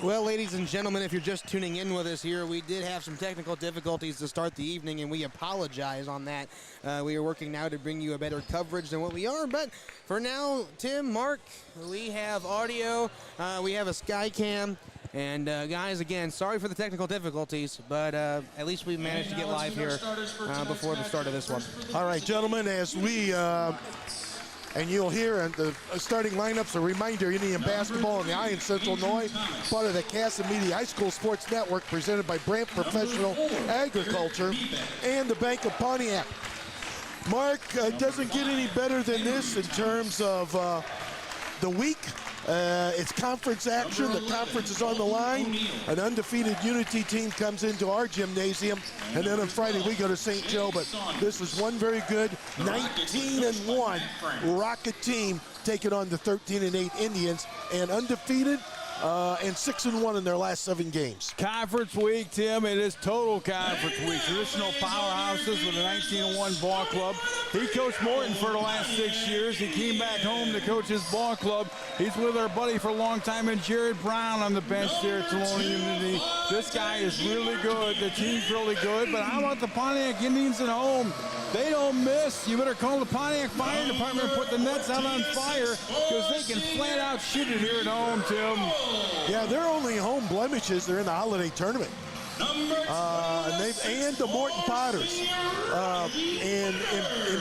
Well, ladies and gentlemen, if you're just tuning in with us here, we did have some technical difficulties to start the evening, and we apologize on that. We are working now to bring you a better coverage than what we are, but for now, Tim, Mark, we have audio, we have a Skycam, and guys, again, sorry for the technical difficulties, but at least we managed to get live here before the start of this one. All right, gentlemen, as we... and you'll hear the starting lineups, a reminder, Indian basketball in the Iron Central Illinois, part of the Casamigos High School Sports Network, presented by Brant Professional Agriculture and the Bank of Pontiac. Mark, it doesn't get any better than this in terms of the week. It's conference action. The conference is on the line. An undefeated Unity team comes into our gymnasium, and then on Friday we go to St. Joe. But this is one very good 19-1 Rocket team taking on the 13-8 Indians, and undefeated and 6-1 in their last 7 games. Conference week, Tim. It is total conference week. Traditional powerhouses with a 19-1 ball club. He coached Morton for the last 6 years. He came back home to coach his ball club. He's with our buddy for a long time, and Jared Brown on the bench there at Tolono Unity. This guy is really good. The team's really good. But how about the Pontiac Indians at home? They don't miss. You better call the Pontiac Fire Department and put the nets out on fire, because they can flat out shoot it here at home, Tim. Yeah, their only home blemishes, they're in the holiday tournament. And the Morton Potters in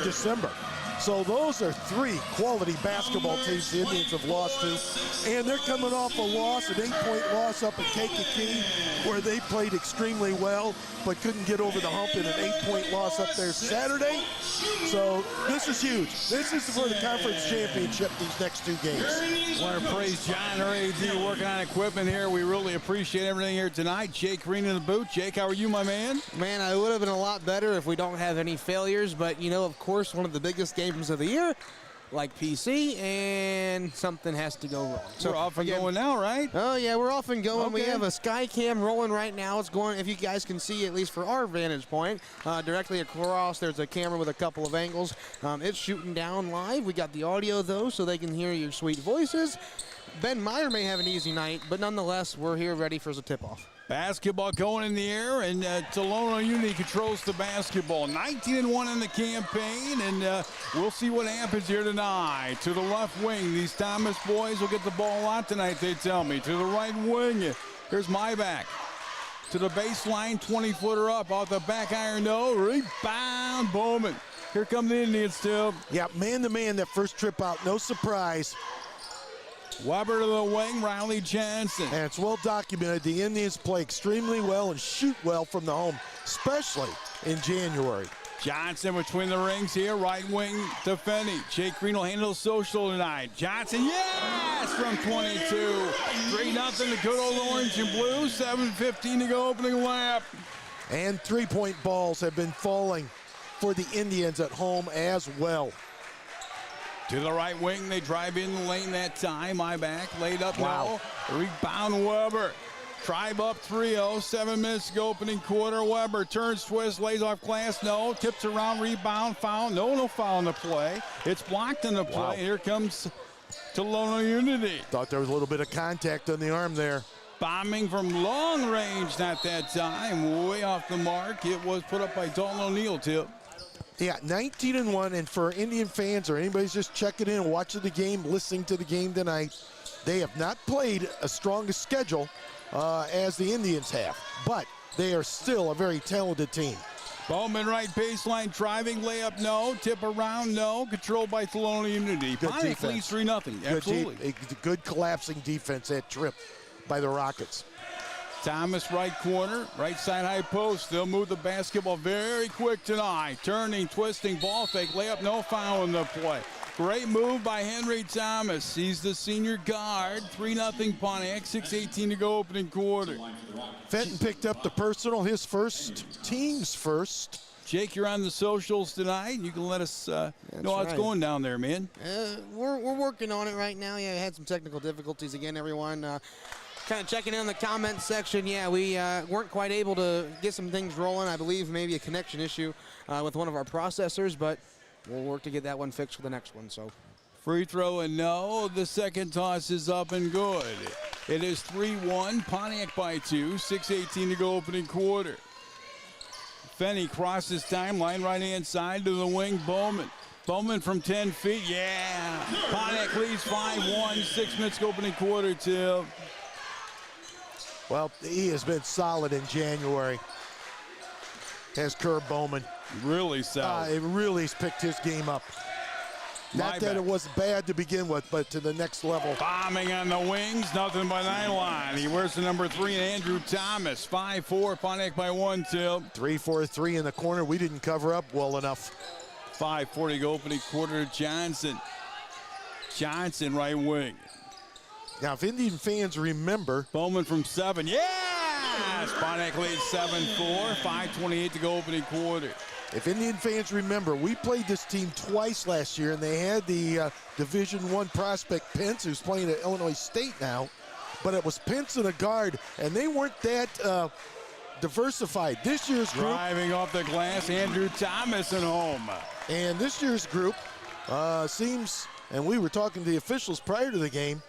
December. So those are 3 quality basketball teams the Indians have lost to. And they're coming off a loss, an 8-point loss up at Kankakee, where they played extremely well, but couldn't get over the hump in an 8-point loss up there Saturday. So this is huge. This is for the conference championship, these next 2 games. I want to praise John, our AD, working on equipment here. We really appreciate everything here tonight. Jake Green in the booth. Jake, how are you, my man? Man, I would have been a lot better if we don't have any failures, but, you know, of course, one of the biggest games of the year, like PC, and something has to go wrong. So we're off and going now, right? Oh, yeah, we're off and going. Okay. We have a Skycam rolling right now. It's going, if you guys can see, at least for our vantage point, directly across, there's a camera with a couple of angles. It's shooting down live. We got the audio, though, so they can hear your sweet voices. Ben Meyer may have an easy night, but nonetheless, we're here ready for the tip-off. Basketball going in the air, and Tolono Unity controls the basketball. 19-1 in the campaign, and we'll see what happens here tonight. To the left wing, these Thomas boys will get the ball a lot tonight, they tell me. To the right wing, here's Myback. To the baseline, 20-footer up, off the back iron, no, rebound, Bowman. Here come the Indians still. Yeah, man-to-man that first trip out, no surprise. Weber to the wing, Riley Johnson. And it's well documented. The Indians play extremely well and shoot well from the home, especially in January. Johnson between the rings here, right wing to Finney. Jake Green will handle social tonight. Johnson, yes, from 22. 3-0 to good old orange and blue. 7:15 to go, opening lap. And 3-point balls have been falling for the Indians at home as well. To the right wing, they drive in the lane that time. Myback laid up now. Rebound Weber. Tribe up 3-0. 7 minutes to go, opening quarter. Weber turns, twists, lays off glass. No. Tips around, rebound, foul. No foul in the play. It's blocked in the play. Wow. Here comes Tolono Unity. Thought there was a little bit of contact on the arm there. Bombing from long range, not that time. Way off the mark. It was put up by Dalton O'Neill, Tip. Yeah, 19-1, and for Indian fans or anybody's just checking in, watching the game, listening to the game tonight, they have not played as strong a schedule as the Indians have, but they are still a very talented team. Bowman right baseline, driving, layup, no. Tip around, no. Controlled by Tolono Unity. Pontiac leads 3-0. Absolutely. Good collapsing defense, that trip by the Rockets. Thomas right corner, right side high post. They'll move the basketball very quick tonight. Turning, twisting, ball fake, layup, no foul in the play. Great move by Henry Thomas. He's the senior guard. 3-0 Pontiac, 6:18 to go, opening quarter. Fenton picked up the personal, his first, team's first. Jake, you're on the socials tonight. You can let us know how it's going down there, man. We're working on it right now. Yeah, we had some technical difficulties again, everyone. Kind of checking in the comment section. Yeah, we weren't quite able to get some things rolling. I believe maybe a connection issue with one of our processors, but we'll work to get that one fixed for the next one. So Free throw and no. The second toss is up and good. It is 3-1, Pontiac by 2, 6:18 to go opening quarter. Fenny crosses timeline, right-hand side to the wing, Bowman. Bowman from 10 feet, yeah. Pontiac leads 5-1, 6 minutes to go opening quarter, Tim. Well, he has been solid in January. Has Kerr Bowman. Really solid. It really has picked his game up. Not that it was bad to begin with, but to the next level. Bombing on the wings, nothing but nylon. He wears the number 3, Andrew Thomas. 5-4, Pontiac by 1, Tim. 3-4-3 in the corner. We didn't cover up well enough. 5:40 go opening quarter to Johnson. Johnson, right wing. Now, if Indian fans remember. Bowman from 7, yes! Pontiac leads 7-4, 5:28 to go opening quarter. If Indian fans remember, we played this team twice last year, and they had the Division I prospect Pence, who's playing at Illinois State now, but it was Pence and a guard, and they weren't that diversified. This year's group. Driving off the glass, Andrew Thomas and home. And this year's group seems, and we were talking to the officials prior to the game,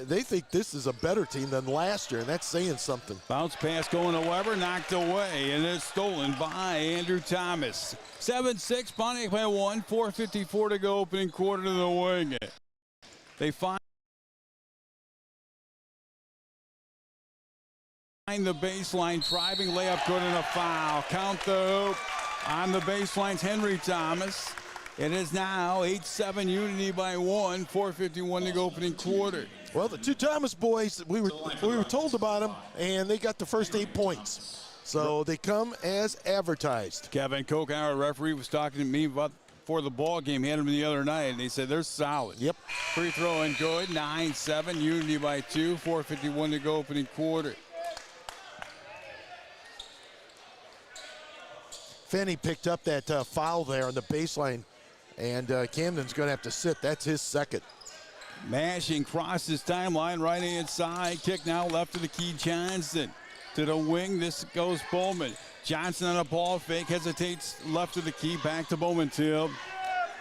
they think this is a better team than last year, and that's saying something. Bounce pass going to Weber, knocked away, and it's stolen by Andrew Thomas. 7-6, Pontiac by 1, 4:54 to go opening quarter to the wing. They find the baseline, driving layup good and a foul. Count the hoop on the baselines, Henry Thomas. It is now 8-7, Unity by 1, 4:51 to go opening quarter. Well, the two Thomas boys, we were told about them, and they got the first 8 points. So they come as advertised. Kevin Koch, our referee, was talking to me about before the ball game. He had them the other night, and he said they're solid. Yep. Free throw and good, 9-7, Unity by 2, 4:51 to go opening quarter. Fenny picked up that foul there on the baseline, and Camden's going to have to sit. That's his second. Mashing crosses timeline, right-hand side. Kick now left to the key, Johnson. To the wing, this goes Bowman. Johnson on a ball fake, hesitates left to the key, back to Bowman, Tim.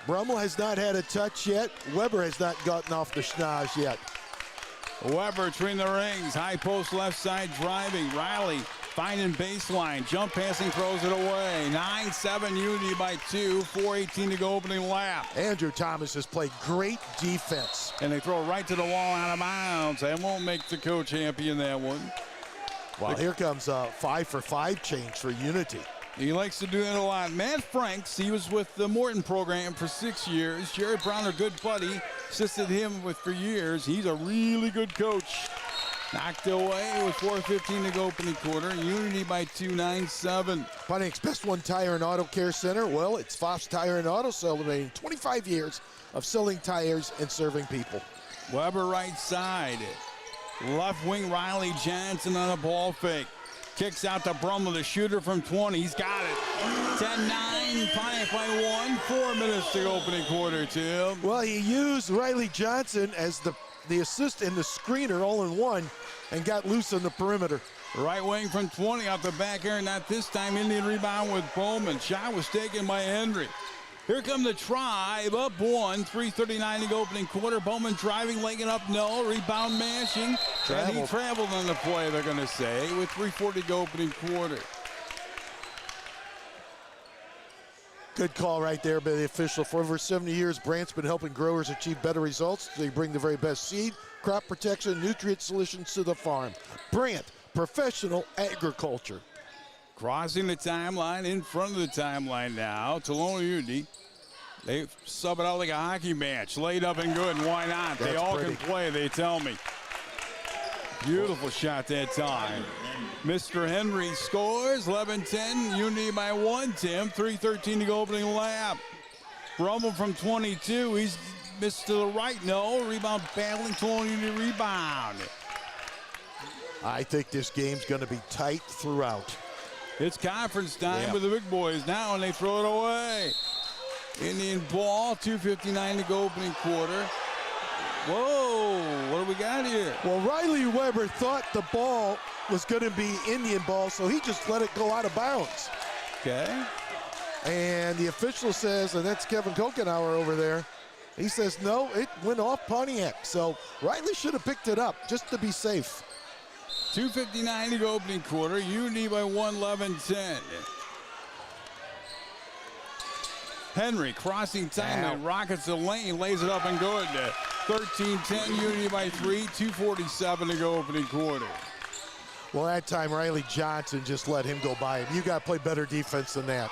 Brummel has not had a touch yet. Weber has not gotten off the schnoz yet. Weber between the rings, high post left side driving. Riley finding baseline, jump passing, throws it away. 9-7, Unity by 2, 4:18 to go opening lap. Andrew Thomas has played great defense. And they throw it right to the wall out of bounds. They won't make the coach happy in that one. Well, here comes a 5-for-5 change for Unity. He likes to do that a lot. Matt Franks, he was with the Morton program for 6 years. Jerry Brown, a good buddy, assisted him for years. He's a really good coach. Knocked away with 4:15 to go opening quarter. Unity by 2, 9-7. Pontiac's best one tire and auto care center. Well, it's Foss Tire and Auto, celebrating 25 years of selling tires and serving people. Weber right side. Left wing Riley Johnson on a ball fake. Kicks out to Brummel, the shooter from 20. He's got it. 10-9, Pontiac by 1. 4 minutes to go opening quarter, Tim. Well, he used Riley Johnson as the assist and the screener all in one and got loose on the perimeter. Right wing from 20 out the back air, not this time. Indian rebound with Bowman. Shot was taken by Henry. Here come the Tribe, up 1, 3:39 to go opening quarter. Bowman driving, laying it up, no. Rebound mashing. And he traveled on the play, they're going to say, with 3:40 to go opening quarter. Good call right there by the official. For over 70 years, Brandt's been helping growers achieve better results. They bring the very best seed, crop protection, nutrient solutions to the farm. Brandt, professional agriculture. Crossing the timeline, in front of the timeline now. Tolono Unity. They sub it out like a hockey match. Laid up and good, and why not? They all can play, they tell me. Beautiful shot that time. Mr. Henry scores, 11-10, Unity by 1, Tim. 3:13 to go opening lap. Brummel from 22, he's missed to the right, no. Rebound battling, Tolono Unity rebound. I think this game's going to be tight throughout. It's conference time with the big boys now, and they throw it away. Indian ball, 2:59 to go opening quarter. Whoa, what do we got here? Well, Riley Weber thought the ball was going to be Indian ball, so he just let it go out of bounds. Okay. And the official says, and that's Kevin Kokenauer over there, He says, no, it went off Pontiac. So Riley should have picked it up just to be safe. 2:59 to go opening quarter. Unity by 1, 11-10. Henry crossing timeline, rockets the lane, lays it up and good. 13-10, Unity by 3, 2:47 to go opening quarter. Well, that time Riley Johnson just let him go by him. You got to play better defense than that.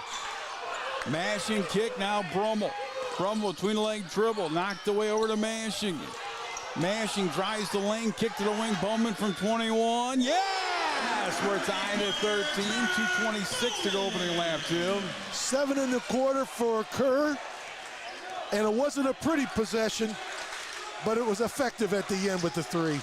Mashing kick now, Brummel. Brummel between the leg dribble, knocked away over to Mashing. Mashing drives the lane, kick to the wing, Bowman from 21. Yes! We're tied at 13, 2:26 to go opening lap, Tim. 7 in the quarter for Kerr. And it wasn't a pretty possession, but it was effective at the end with the 3.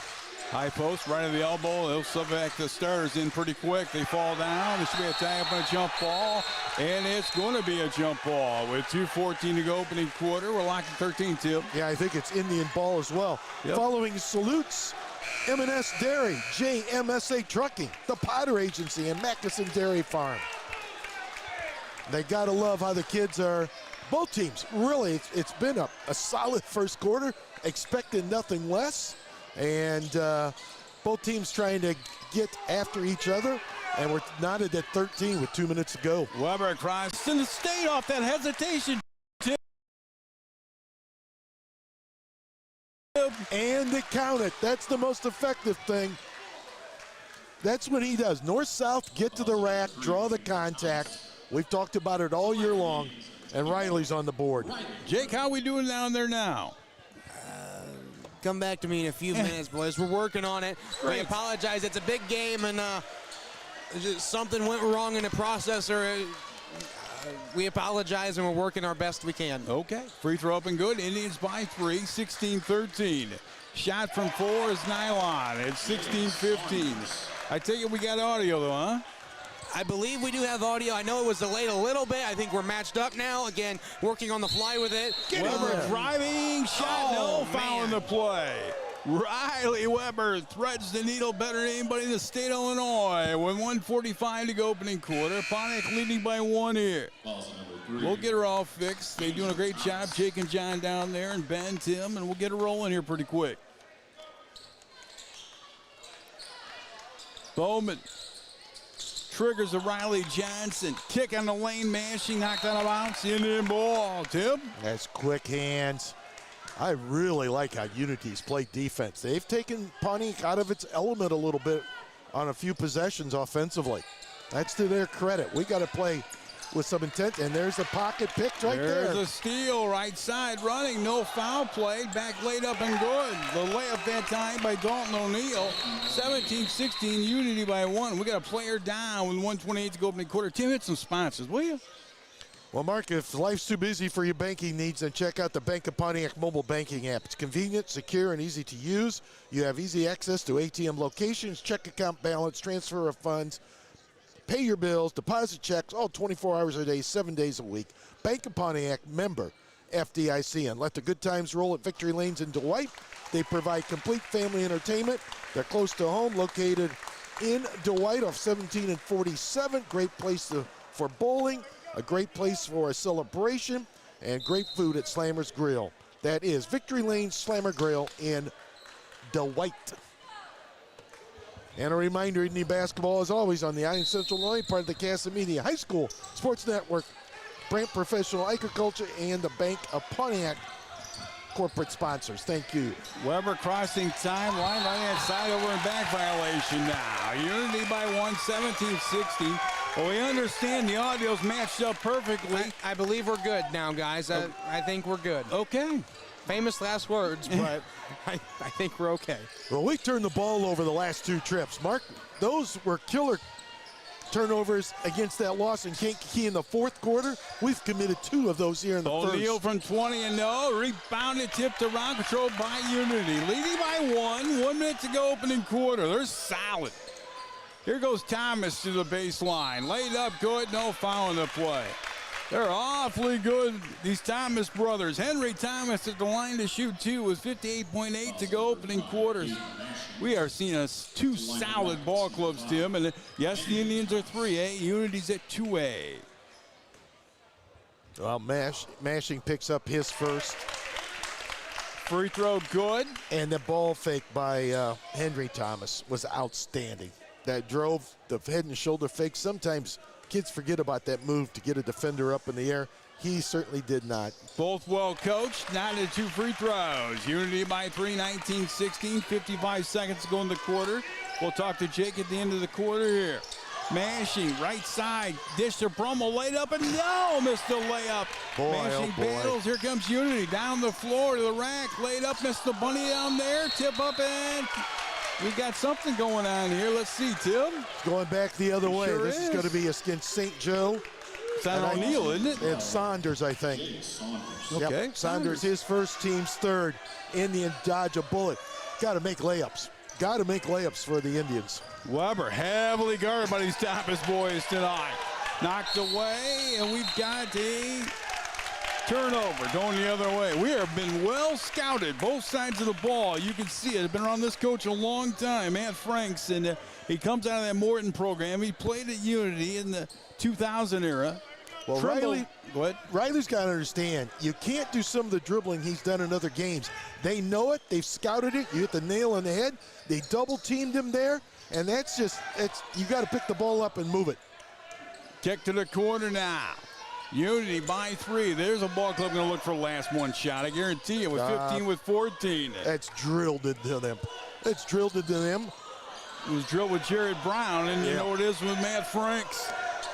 High post, right of the elbow. They'll sub back the starters in pretty quick. They fall down. There should be a tie-up and a jump ball. And it's going to be a jump ball with 2:14 to go opening quarter. We're locked at 13, Tim. Yeah, I think it's Indian ball as well. Yep. Following salutes, M&S Dairy, JMSA Trucking, the Potter Agency, and Mackeson Dairy Farm. They got to love how the kids are. Both teams, really, it's been a solid first quarter, expecting nothing less. And both teams trying to get after each other. And we're knotted at 13 with 2 minutes to go. Weber across in the state off that hesitation. And they count it. That's the most effective thing. That's what he does. North-south, get to the rack, draw the contact. We've talked about it all year long. And Riley's on the board. Jake, how we doing down there now? Come back to me in a few minutes, boys. We're working on it. Great. We apologize. It's a big game, and something went wrong in the processor. We apologize, and we're working our best we can. Okay. Free throw up and good. Indians by 3, 16-13. Shot from 4 is Nylon. It's 16-15. I take it we got audio, though, huh? I believe we do have audio. I know it was delayed a little bit. I think we're matched up now. Again, working on the fly with it. Weber driving shot, no foul in the play. Riley Weber threads the needle better than anybody in the state of Illinois. With 1:45 to go opening quarter. Pontiac leading by 1 here. We'll get her all fixed. They're doing a great job. Jake and John down there, and Ben, Tim, and we'll get her rolling here pretty quick. Bowman triggers a Riley Johnson. Kick on the lane, Mashing, knocked out of bounds. Indian ball. Tim? That's quick hands. I really like how Unity's played defense. They've taken Pontiac out of its element a little bit on a few possessions offensively. That's to their credit. We got to play with some intent, and there's a pocket picked right there. There's a steal, right side running, no foul play, back laid up and good. The layup that time by Dalton O'Neill, 17-16, Unity by 1. We got a player down with 1:28 to go opening quarter. Tim, hit some sponsors, will you? Well, Mark, if life's too busy for your banking needs, then check out the Bank of Pontiac mobile banking app. It's convenient, secure, and easy to use. You have easy access to ATM locations, check account balance, transfer of funds, pay your bills, deposit checks, all 24 hours a day, 7 days a week. Bank of Pontiac, member FDIC. And let the good times roll at Victory Lanes in Dwight. They provide complete family entertainment. They're close to home, located in Dwight off 17 and 47. Great place for bowling, a great place for a celebration, and great food at Slammer's Grill. That is Victory Lane Slammer Grill in Dwight. And a reminder, Indian basketball is always on the Iron Central Illinois, part of the Casamigos High School Sports Network, Brant Professional Agriculture, and the Bank of Pontiac corporate sponsors. Thank you. Weber crossing timeline, right hand side, over and back violation now. Unity by 1, 17-16. Well, we understand the audio's matched up perfectly. I believe we're good now, guys. I think we're good. Okay. Famous last words, but I think we're okay. Well, we turned the ball over the last 2 trips. Mark, those were killer turnovers against that loss in Kankakee in the fourth quarter. We've committed 2 of those here in the first. O'Neill from 20 and no. Rebounded, tipped around, controlled by Unity. Leading by 1. 1 minute to go opening quarter. They're solid. Here goes Thomas to the baseline. Laid up good, no foul in the play. They're awfully good, these Thomas brothers. Henry Thomas at the line to shoot 2 with 58.8 to go opening quarters. We are seeing 2 solid ball clubs, Tim. And yes, the Indians are 3A. Unity's at 2A. Well, Mashing picks up his first. Free throw good. And the ball fake by Henry Thomas was outstanding. That drove the head and shoulder fake. Sometimes kids forget about that move to get a defender up in the air. He certainly did not. Both well coached. Now to 2 free throws. Unity by 3, 19-16. 55 seconds to go in the quarter. We'll talk to Jake at the end of the quarter here. Mashing, right side, dish to Brummel, laid up, and no, missed the layup. Boy, Mashing battles, here comes Unity, down the floor to the rack, laid up, missed the bunny down there, tip up, and we got something going on here. Let's see, Tim. It's going back the other way. Sure This is going to be against St. Joe. St. O'Neill, isn't it? And Saunders, I think. Okay. Yep. Saunders, his first, team's third. Indians dodge a bullet. Got to make layups. Got to make layups for the Indians. Weber heavily guarded by these Tapas boys tonight. Knocked away, and we've got a turnover going the other way. We have been well scouted, both sides of the ball. You can see it. I've been around this coach a long time, Matt Franks, and he comes out of that Morton program. He played at Unity in the 2000 era. Well, Riley's got to understand, you can't do some of the dribbling he's done in other games. They know it. They've scouted it. You hit the nail on the head. They double-teamed him there, and that's just, you got to pick the ball up and move it. Kick to the corner now. Unity by 3. There's a ball club going to look for last one shot. I guarantee you, with 15 with 14. That's drilled into them. It's drilled into them. It was drilled with Jared Brown, and you know what it is with Matt Franks.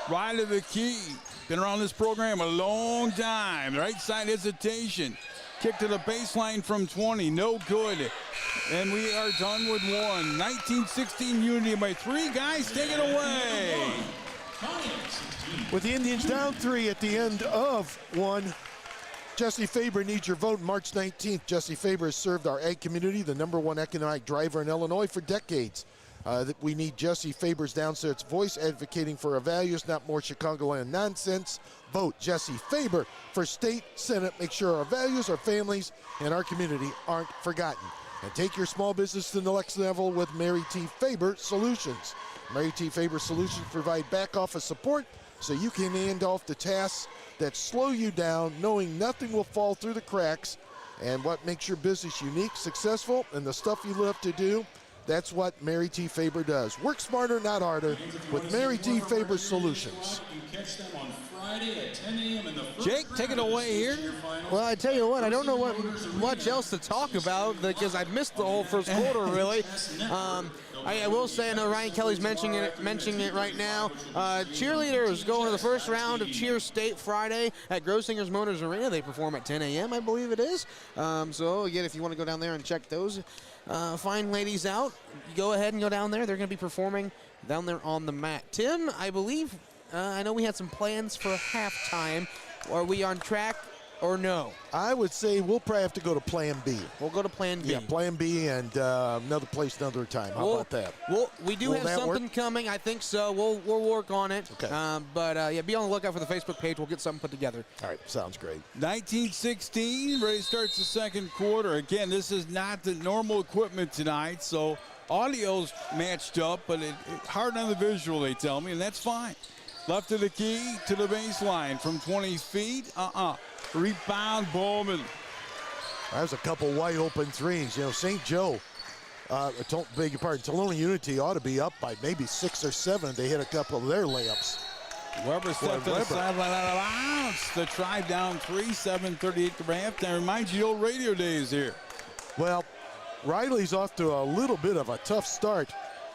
Right to the key. Been around this program a long time. Right side hesitation. Kick to the baseline from 20. No good. And we are done with one. 19-16 Unity by 3. Guys, take it away. With the Indians down 3 at the end of 1, Jesse Faber needs your vote. March 19th, Jesse Faber has served our ag community, the #1 economic driver in Illinois, for decades. We need Jesse Faber's downstairs voice advocating for our values, not more Chicagoland nonsense. Vote Jesse Faber for state senate. Make sure our values, our families, and our community aren't forgotten. And take your small business to the next level with Mary T. Faber Solutions. Mary T. Faber Solutions provide back office support so you can hand off the tasks that slow you down, knowing nothing will fall through the cracks. And what makes your business unique, successful, and the stuff you love to do, that's what Mary T. Faber does. Work smarter, not harder, with Mary T. Faber Solutions. Jake, take it away here. Well, I tell you what, I don't know what much else to talk about because I missed the whole first quarter, really. I will say, I know Ryan Kelly's mentioning it right now. Cheerleaders going to the first round of Cheer State Friday at Grossinger's Motors Arena. They perform at 10 a.m., I believe it is. So, again, if you want to go down there and check those fine ladies out, go ahead and go down there. They're going to be performing down there on the mat. Tim, I believe, I know we had some plans for halftime. Are we on track or no? I would say we'll probably have to go to Plan B. We'll go to Plan B. Yeah, Plan B and another place another time. How about that? We do have something coming. I think so. We'll work on it. Okay. But be on the lookout for the Facebook page. We'll get something put together. All right, sounds great. 19-16, ready starts the second quarter. Again, this is not the normal equipment tonight, so audio's matched up, but it's hard on the visual, they tell me, and that's fine. Left of the key to the baseline from 20 feet. Rebound, Bowman. That was a couple wide open threes. You know, St. Joe, beg your pardon, Tolono Unity ought to be up by maybe 6 or 7. They hit a couple of their layups. Weber stepped to the sideline out of bounds. The try down 3, 7:38 to halftime. Reminds you the old radio days here. Well, Riley's off to a little bit of a tough start.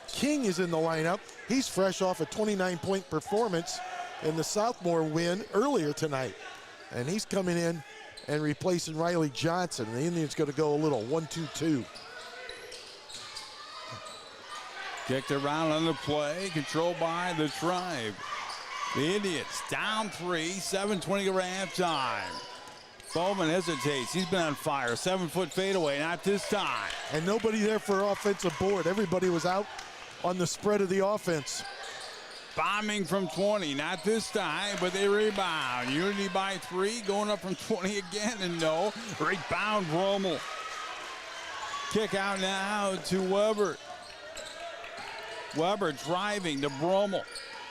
King is in the lineup. He's fresh off a 29-point performance in the sophomore win earlier tonight. And he's coming in and replacing Riley Johnson. The Indians going to go a little 1-2-2. Kicked around on the play, controlled by the Tribe. The Indians down 3, 7:20 to halftime. Bowman hesitates. He's been on fire. 7-foot fadeaway, not this time. And nobody there for offensive board. Everybody was out on the spread of the offense. Bombing from 20, not this time, but they rebound. Unity by 3, going up from 20 again, and no. Rebound, Rommel. Kick out now to Weber. Weber driving to Brummel.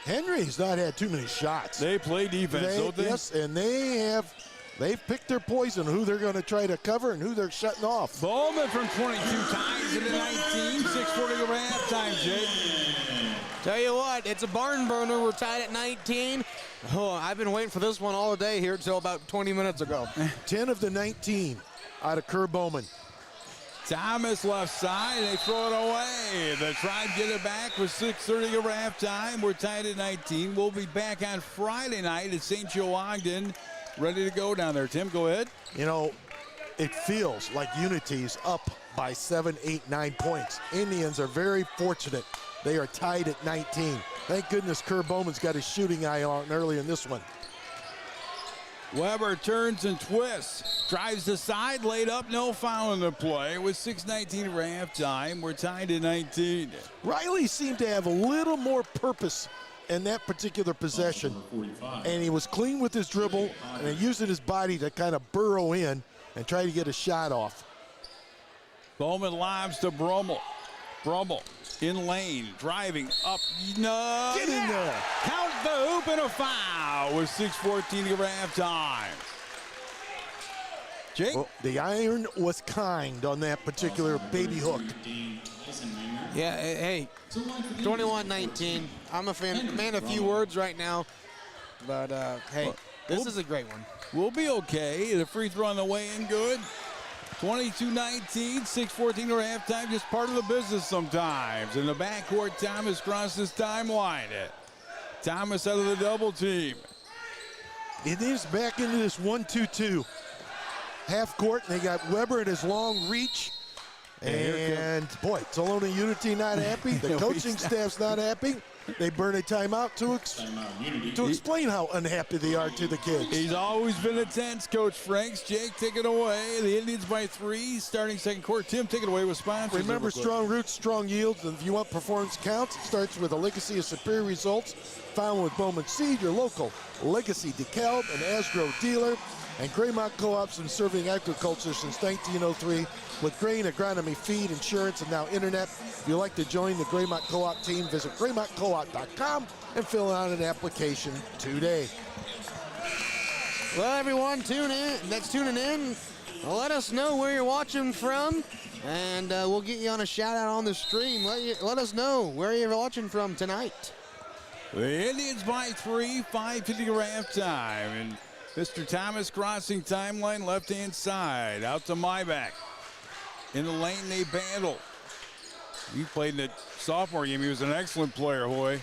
Henry's not had too many shots. They play defense, don't they? Yes, and they have They've picked their poison, who they're going to try to cover and who they're shutting off. Bowman from 22 ties it to 19. 6:40 over halftime, Jake. Tell you what, it's a barn burner. We're tied at 19. Oh, I've been waiting for this one all day here until about 20 minutes ago. 10 of the 19 out of Kerr Bowman. Thomas left side, they throw it away. The Tribe get it back with 6:30 over halftime. We're tied at 19. We'll be back on Friday night at St. Joe Ogden. Ready to go down there. Tim, go ahead. You know, it feels like Unity's up by 7, 8, 9 points. Indians are very fortunate. They are tied at 19. Thank goodness Kerr Bowman's got his shooting eye on early in this one. Weber turns and twists. Drives the side, laid up, no foul in the play. With 6:19 over halftime, we're tied at 19. Riley seemed to have a little more purpose in that particular possession. And he was clean with his dribble and using his body to kind of burrow in and try to get a shot off. Bowman lobs to Brummel. Brummel in lane, driving up. No. Get in there. Count the hoop and a foul with 6:14 over halftime. Jake? Well, the iron was kind on that particular baby hook. Yeah, hey, 21-19. I'm a man of few words right now, but hey, this is a great one. We'll be okay. The free throw on the way in good. 22-19, 6:14 over halftime, just part of the business sometimes. In the backcourt, Thomas crosses timeline. Thomas out of the double team. It is back into this 1-2-2. Half court, and they got Weber at his long reach. And boy, Tolono Unity not happy. The coaching staff's not happy. They burn a timeout to explain how unhappy they are to the kids. He's always been a tense, Coach Franks. Jake, take it away. The Indians by 3, starting second quarter. Tim, take it away with sponsors. Remember, strong roots, strong yields. And if you want performance counts, it starts with a legacy of superior results. Found with Bowman Seed, your local Legacy DeKalb and Asgrow dealer. And Graymont Co-op's been serving agriculture since 1903 with grain, agronomy, feed, insurance, and now internet. If you'd like to join the Graymont Co-op team, visit GraymontCoop.com and fill out an application today. Well, everyone, tune in. That's tuning in. Let us know where you're watching from, and we'll get you on a shout-out on the stream. Let us know where you're watching from tonight. The Indians by 3, 5:50 over halftime. And Mr. Thomas crossing timeline, left-hand side, out to Myback. In the lane, they battle. He played in the sophomore game. He was an excellent player, Hoy.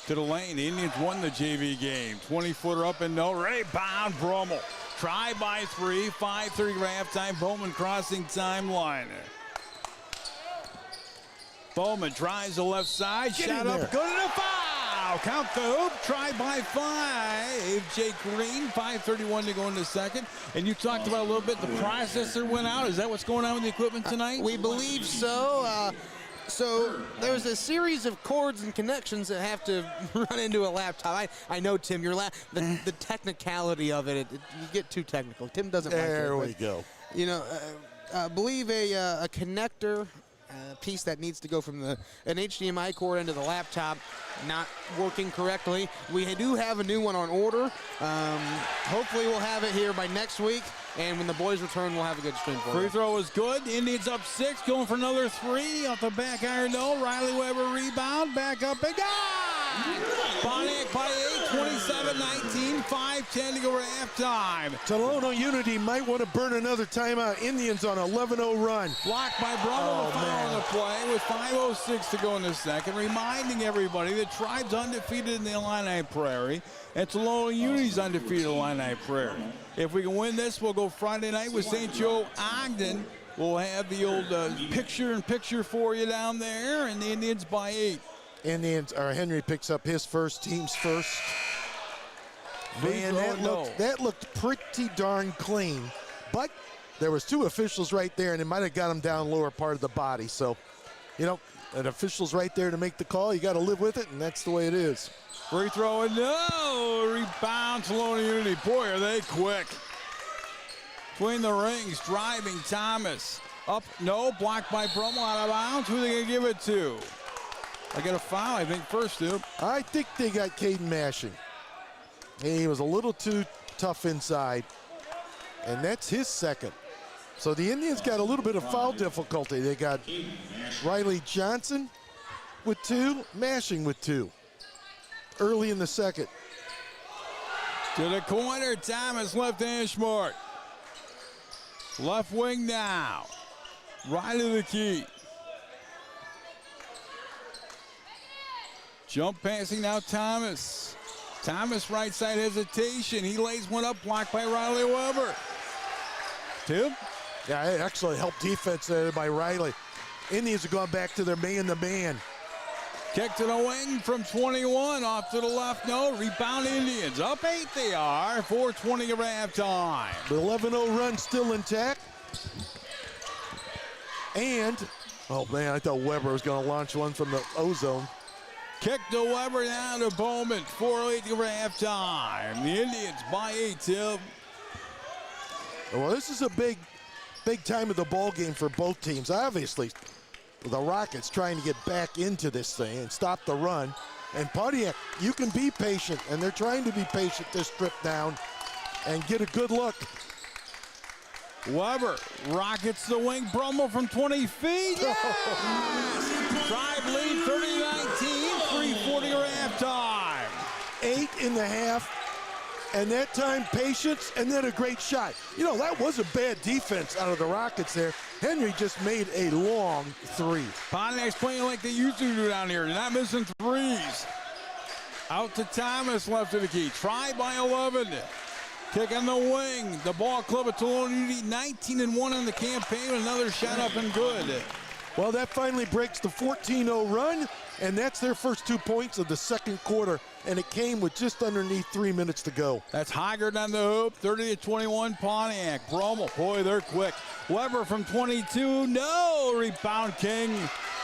To the lane, the Indians won the JV game. 20-footer up and no, rebound, Brummel. Try by 3, 5:30 over halftime. Bowman crossing timeline. Bowman tries the left side, shot up, good and a foul. Count the hoop, try by 5. Jake Green, 5:31 to go in the second. And you talked about a little bit, the processor went out. Is that what's going on with the equipment tonight? We believe so. So there's a series of cords and connections that have to run into a laptop. I know, Tim, the technicality of it, you get too technical. Tim doesn't like it. There we go. You know, believe a connector piece that needs to go from an HDMI cord into the laptop not working correctly. We do have a new one on order. Hopefully we'll have it here by next week, and when the boys return, we'll have a good stream for you. Free throw is good. Indians up 6, going for another 3 off the back iron. No, Riley Weber rebound, back up and go! Pontiac by 8, 27-19, 5:10 to go at halftime. Tolono Unity might want to burn another timeout. Indians on an 11-0 run. Blocked by Brummel, foul on the play with 5:06 to go in the second. Reminding everybody the Tribe's undefeated in the Illini Prairie, and Tolono Unity's undefeated in the Illini Prairie. If we can win this, we'll go Friday night with St. Joe Ogden. We'll have the old picture-in-picture for you down there, and the Indians by 8. Henry picks up his first, team's first. Man, that looked pretty darn clean. But there was 2 officials right there, and it might have got him down lower part of the body. So, you know, an official's right there to make the call. You got to live with it, and that's the way it is. Free throw and no! Rebound, Tolono Unity. Boy, are they quick. Between the rings, driving Thomas. Up, no, blocked by Brummel, out of bounds. Who are they going to give it to? I got a foul, I think, first, too. I think they got Caden mashing. He was a little too tough inside. and that's his second. So the Indians got a little bit of foul difficulty. They got Riley Johnson with 2, Mashing with 2 early in the second. To the corner, Thomas left hash mark. Left wing now. Right of the key. Jump passing now, Thomas. Thomas right side hesitation. He lays one up, blocked by Riley Weber. Tim? Yeah, it actually helped defense there by Riley. Indians have gone back to their man-to-man. Kick to the wing from 21, off to the left, no. Rebound Indians, up 8 they are, 4:20 of halftime. The 11-0 run still intact. And, oh man, I thought Weber was going to launch one from the O-zone. Kick to Weber, down to Bowman, 4:08 of halftime. The Indians by 8, Tim. Well, this is a big time of the ball game for both teams. Obviously, the Rockets trying to get back into this thing and stop the run. And Pontiac, you can be patient, and they're trying to be patient to strip down and get a good look. Weber, Rockets the wing, Brummel from 20 feet. Yes! Drive lead, 30-19, 3:40 or halftime. 8 in the half, and that time patience, and then a great shot. You know, that was a bad defense out of the Rockets there. Henry just made a long 3. Pontiac's playing like they used to do down here. They're not missing threes. Out to Thomas, left of the key. Try by 11. Kick on the wing. The ball club of Tolono 19-1 in the campaign. Another shot up and good. Well, that finally breaks the 14-0 run, and that's their first 2 points of the second quarter, and it came with just underneath 3 minutes to go. That's Hoggard on the hoop, 30-21 Pontiac. Brummel, boy, they're quick. Weber from 22, no, rebound King.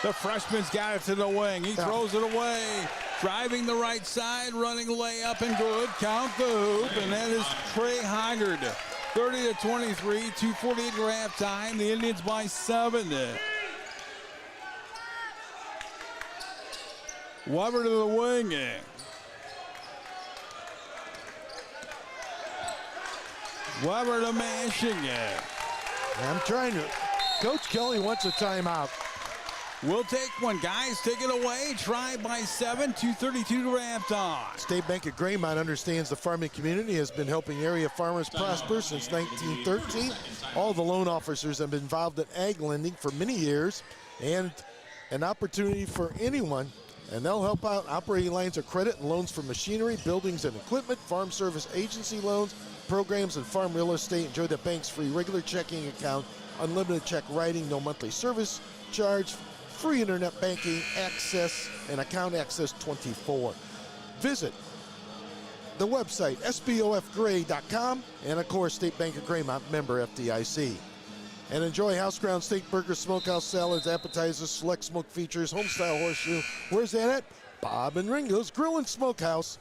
The freshman's got it to the wing. He throws it away. Driving the right side, running layup and good. Count the hoop, and that is Trey Hoggard. 30-23, 2:48 for halftime. The Indians by 7. Weber to the wing. Weber to Mashing. I'm trying to. Coach Kelly wants a timeout. We'll take one, guys. Take it away. Try by 7, 2:32 to halftime. State Bank of Graymont understands the farming community has been helping area farmers prosper since 1913. All the loan officers have been involved in ag lending for many years, and an opportunity for anyone. And they'll help out operating lines of credit and loans for machinery, buildings and equipment, farm service agency loans, programs, and farm real estate. Enjoy the bank's free regular checking account, unlimited check writing, no monthly service charge, free internet banking access, and account access 24. Visit the website sbofgray.com, and of course State Bank of Graymont, member FDIC. And enjoy house-ground steak burgers, smokehouse salads, appetizers, select smoke features, homestyle horseshoe. Where's that at? Bob and Ringo's Grill and Smokehouse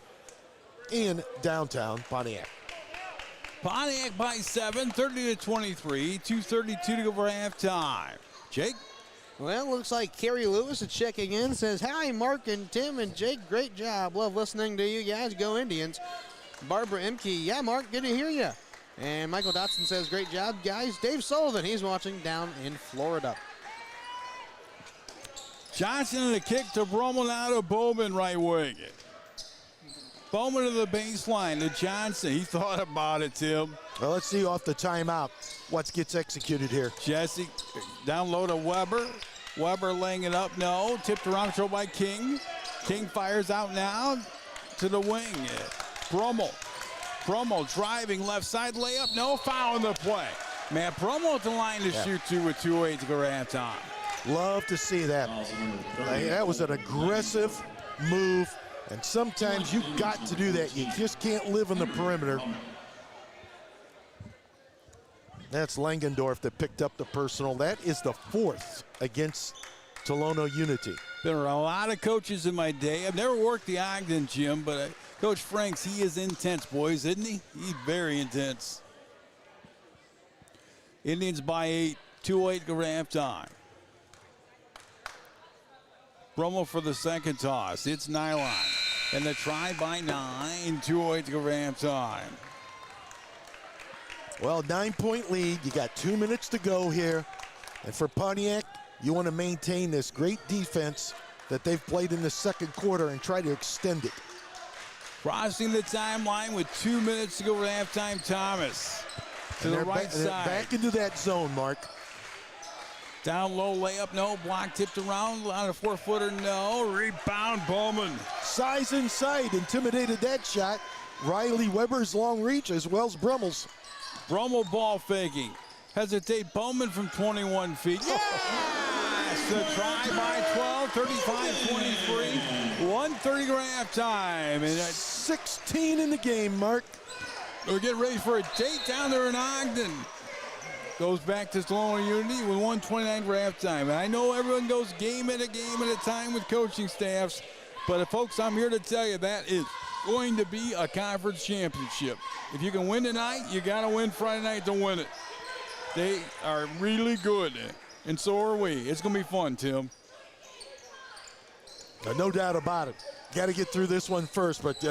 in downtown Pontiac. Pontiac by 7, 30-23, 2:32 to go for halftime. Jake? Well, looks like Kerry Lewis is checking in. Says, hi, Mark and Tim and Jake. Great job. Love listening to you guys. Go Indians. Barbara Imke, yeah, Mark, good to hear you. And Michael Dotson says, great job, guys. Dave Sullivan, he's watching down in Florida. Johnson and a kick to Brummel, now to Bowman, right wing. Bowman to the baseline to Johnson. He thought about it, Tim. Well, let's see off the timeout what gets executed here. Jesse down low to Weber. Weber laying it up, no. Tipped around, throw by King. King fires out now to the wing. Brummel. Brummel driving left side layup, no, foul in the play. Man, Brummel at the line to shoot 2 with 2:08 to go to halftime. Love to see that. That was an aggressive move, and sometimes you got to do that. You just can't live in the perimeter. That's Langendorf that picked up the personal. That is the 4th against Tolono Unity. There are a lot of coaches in my day. I've never worked the Ogden gym, but Coach Franks, he is intense, boys, isn't he? He's very intense. Indians by 8, 2:08 go to halftime. Brummel for the second toss. It's Nylon. And the try by 9, 2:08 to go to halftime. Well, 9-point lead. You got 2 minutes to go here. And for Pontiac, you want to maintain this great defense that they've played in the second quarter and try to extend it. Crossing the timeline with 2 minutes to go for halftime, Thomas. To the right side. Back into that zone, Mark. Down low layup, no. Block tipped around on a 4-footer, no. Rebound, Bowman. Size inside, intimidated that shot. Riley Weber's long reach as well as Brummel's. Brummel ball faking. Hesitate Bowman from 21 feet. Yes! The try by 12, 35-23. 1:30 to halftime. And 16 in the game, Mark. We're getting ready for a date down there in Ogden. Goes back to Tolono Unity with 1:29 for halftime. And I know everyone goes game at a time with coaching staffs. But folks, I'm here to tell you that is going to be a conference championship. If you can win tonight, you got to win Friday night to win it. They are really good, and so are we. It's going to be fun, Tim. No doubt about it. Got to get through this one first, but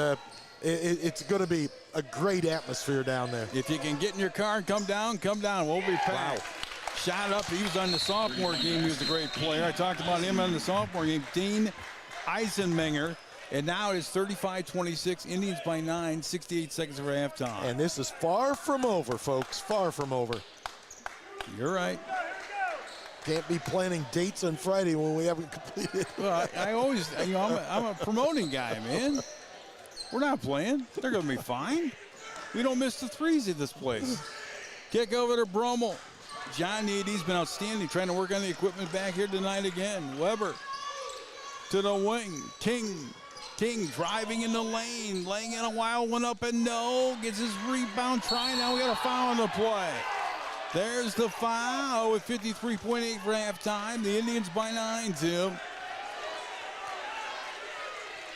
it's going to be a great atmosphere down there. If you can get in your car and come down. We'll be packed. Wow. Shot up. He was on the sophomore game. He was a great player. I talked about him on the sophomore game. Dean Eisenmenger. And now it is 35-26. Indians by 9, 68 seconds for halftime. And this is far from over, folks. Far from over. You're right. Can't be planning dates on Friday when we haven't completed. Well, I always, I'm a promoting guy, man. We're not playing. They're going to be fine. We don't miss the threes at this place. Kick over to Brummel. John Needy's been outstanding, trying to work on the equipment back here tonight again. Weber to the wing. King driving in the lane, laying in a wild one up and no. Gets his rebound try. Now we got a foul on the play. There's the foul with 53.8 for halftime. The Indians by 9, Tim.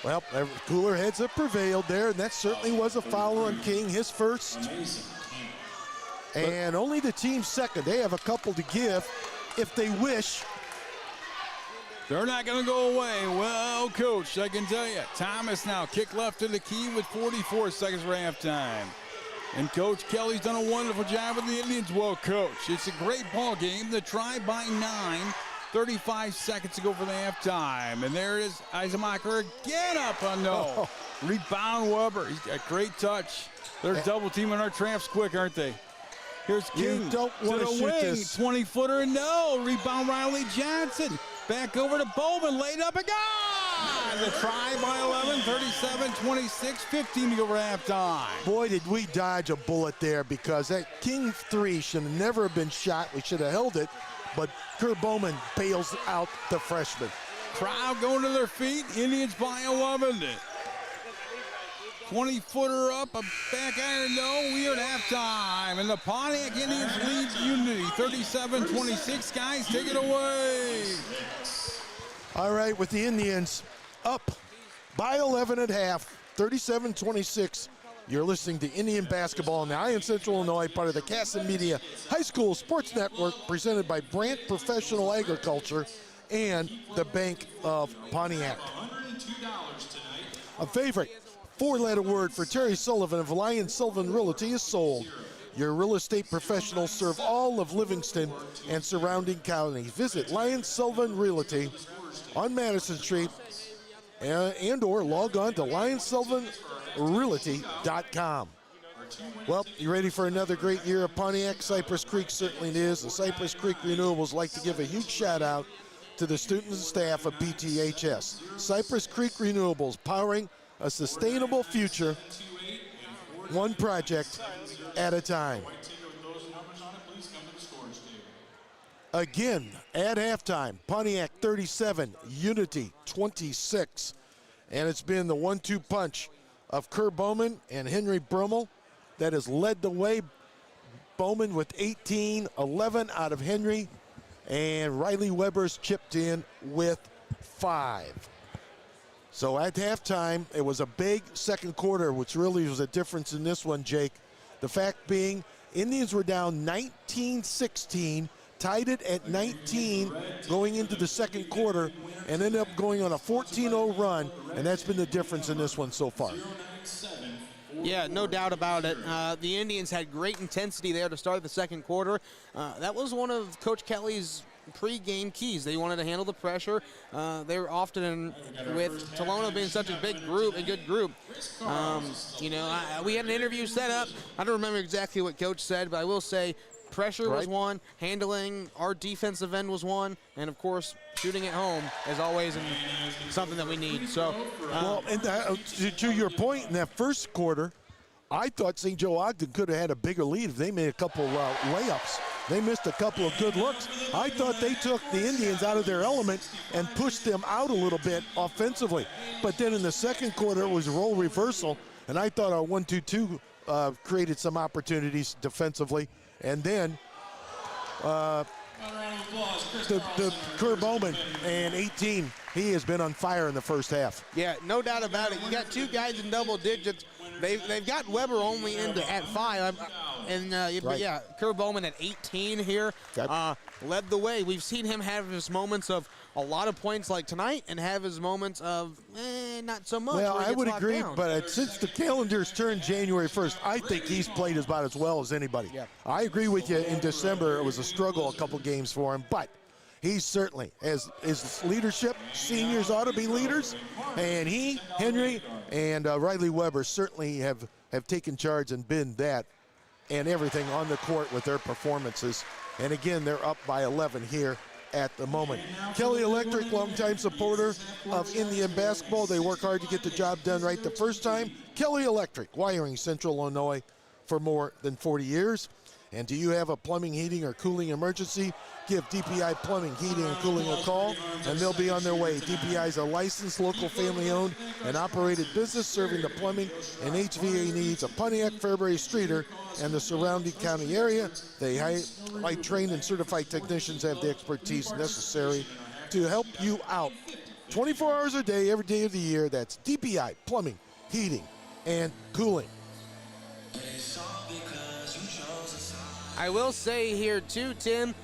Well, cooler heads have prevailed there, and that certainly was a foul on King, his first. And only the team's second. They have a couple to give if they wish. They're not going to go away. Well, Coach, I can tell you. Thomas now kick left to the key with 44 seconds for halftime. And Coach Kelly's done a wonderful job with the Indians. Well, Coach, it's a great ball game. The try by 9. 35 seconds to go for the halftime. And there it is. Eisenmacher again up on no. Rebound Weber. He's got great touch. They're double teaming our tramps quick, aren't they? Here's King you don't want to shoot wing. This. 20-footer, no. Rebound Riley Johnson. Back over to Bowman. Laid up and gone. The try by 11. 37-26. 15 to go for halftime. Boy, did we dodge a bullet there, because that King three should have never been shot. We should have held it. But Kerr Bowman bails out the freshman. Crowd going to their feet. Indians by 11. 20-footer up, a back iron, no. We are at halftime. And the Pontiac Indians lead Unity 37-26. Guys, take it away. All right, with the Indians up by 11 at half, 37-26. You're listening to Indian basketball in the Iron Central Illinois, part of the Casson Media High School Sports Network, presented by Brandt Professional Agriculture and the Bank of Pontiac. A favorite four-letter word for Terry Sullivan of Lyons Sullivan Realty is sold. Your real estate professionals serve all of Livingston and surrounding counties. Visit Lyons Sullivan Realty on Madison Street and or log on to LyonsSullivanRealty.com. Well, you ready for another great year of Pontiac? Cypress Creek certainly is. The Cypress Creek Renewables like to give a huge shout out to the students and staff of PTHS. Cypress Creek Renewables, powering a sustainable future, one project at a time. Again, at halftime, Pontiac 37, Unity 26. And it's been the 1-2 punch of Kerr Bowman and Henry Brummel that has led the way. Bowman with 18, 11 out of Henry, and Riley Weber's chipped in with 5. So at halftime, it was a big second quarter, which really was a difference in this one, Jake. The fact being, Indians were down 19-16, tied it at 19 going into the second quarter, and ended up going on a 14-0 run, and that's been the difference in this one so far. Yeah, no doubt about it. The Indians had great intensity there to start the second quarter. That was one of Coach Kelly's pre-game keys. They wanted to handle the pressure. They were often, with Tolono being such a big group, a good group. We had an interview set up. I don't remember exactly what Coach said, but I will say pressure was one, handling our defensive end was one, and of course shooting at home is always something that we need. So, to your point, in that first quarter, I thought St. Joe Ogden could have had a bigger lead if they made a couple layups. They missed a couple of good looks. I thought they took the Indians out of their element and pushed them out a little bit offensively. But then in the second quarter, it was a role reversal, and I thought our 1-2-2 created some opportunities defensively. And then the Kerr Bowman and 18, he has been on fire in the first half. Yeah, no doubt about it. You got two guys in double digits. They've got Weber only at 5. But yeah, Kerr Bowman at 18 here led the way. We've seen him have his moments of a lot of points like tonight and have his moments of not so much. Well, I would agree, but since the calendar's turned January 1st, I think he's played about as well as anybody. Yeah. I agree with you. In December, it was a struggle a couple games for him, but he's certainly, as his leadership, seniors ought to be leaders, and he, Henry, and Riley Weber certainly have taken charge and been that and everything on the court with their performances. And again, they're up by 11 here at the moment. Kelly Electric, longtime supporter of Indian basketball. They work hard to get the job done right the first time. Kelly Electric, wiring Central Illinois for more than 40 years. And do you have a plumbing, heating, or cooling emergency? Give DPI Plumbing, Heating, and Cooling a call, and they'll be on their way. DPI is a licensed, local, family-owned, and operated business serving the plumbing and HVAC needs of Pontiac, Fairbury, Streeter, and the surrounding county area. They highly trained and certified technicians have the expertise necessary to help you out 24 hours a day, every day of the year. That's DPI Plumbing, Heating, and Cooling. I will say here too, Tim,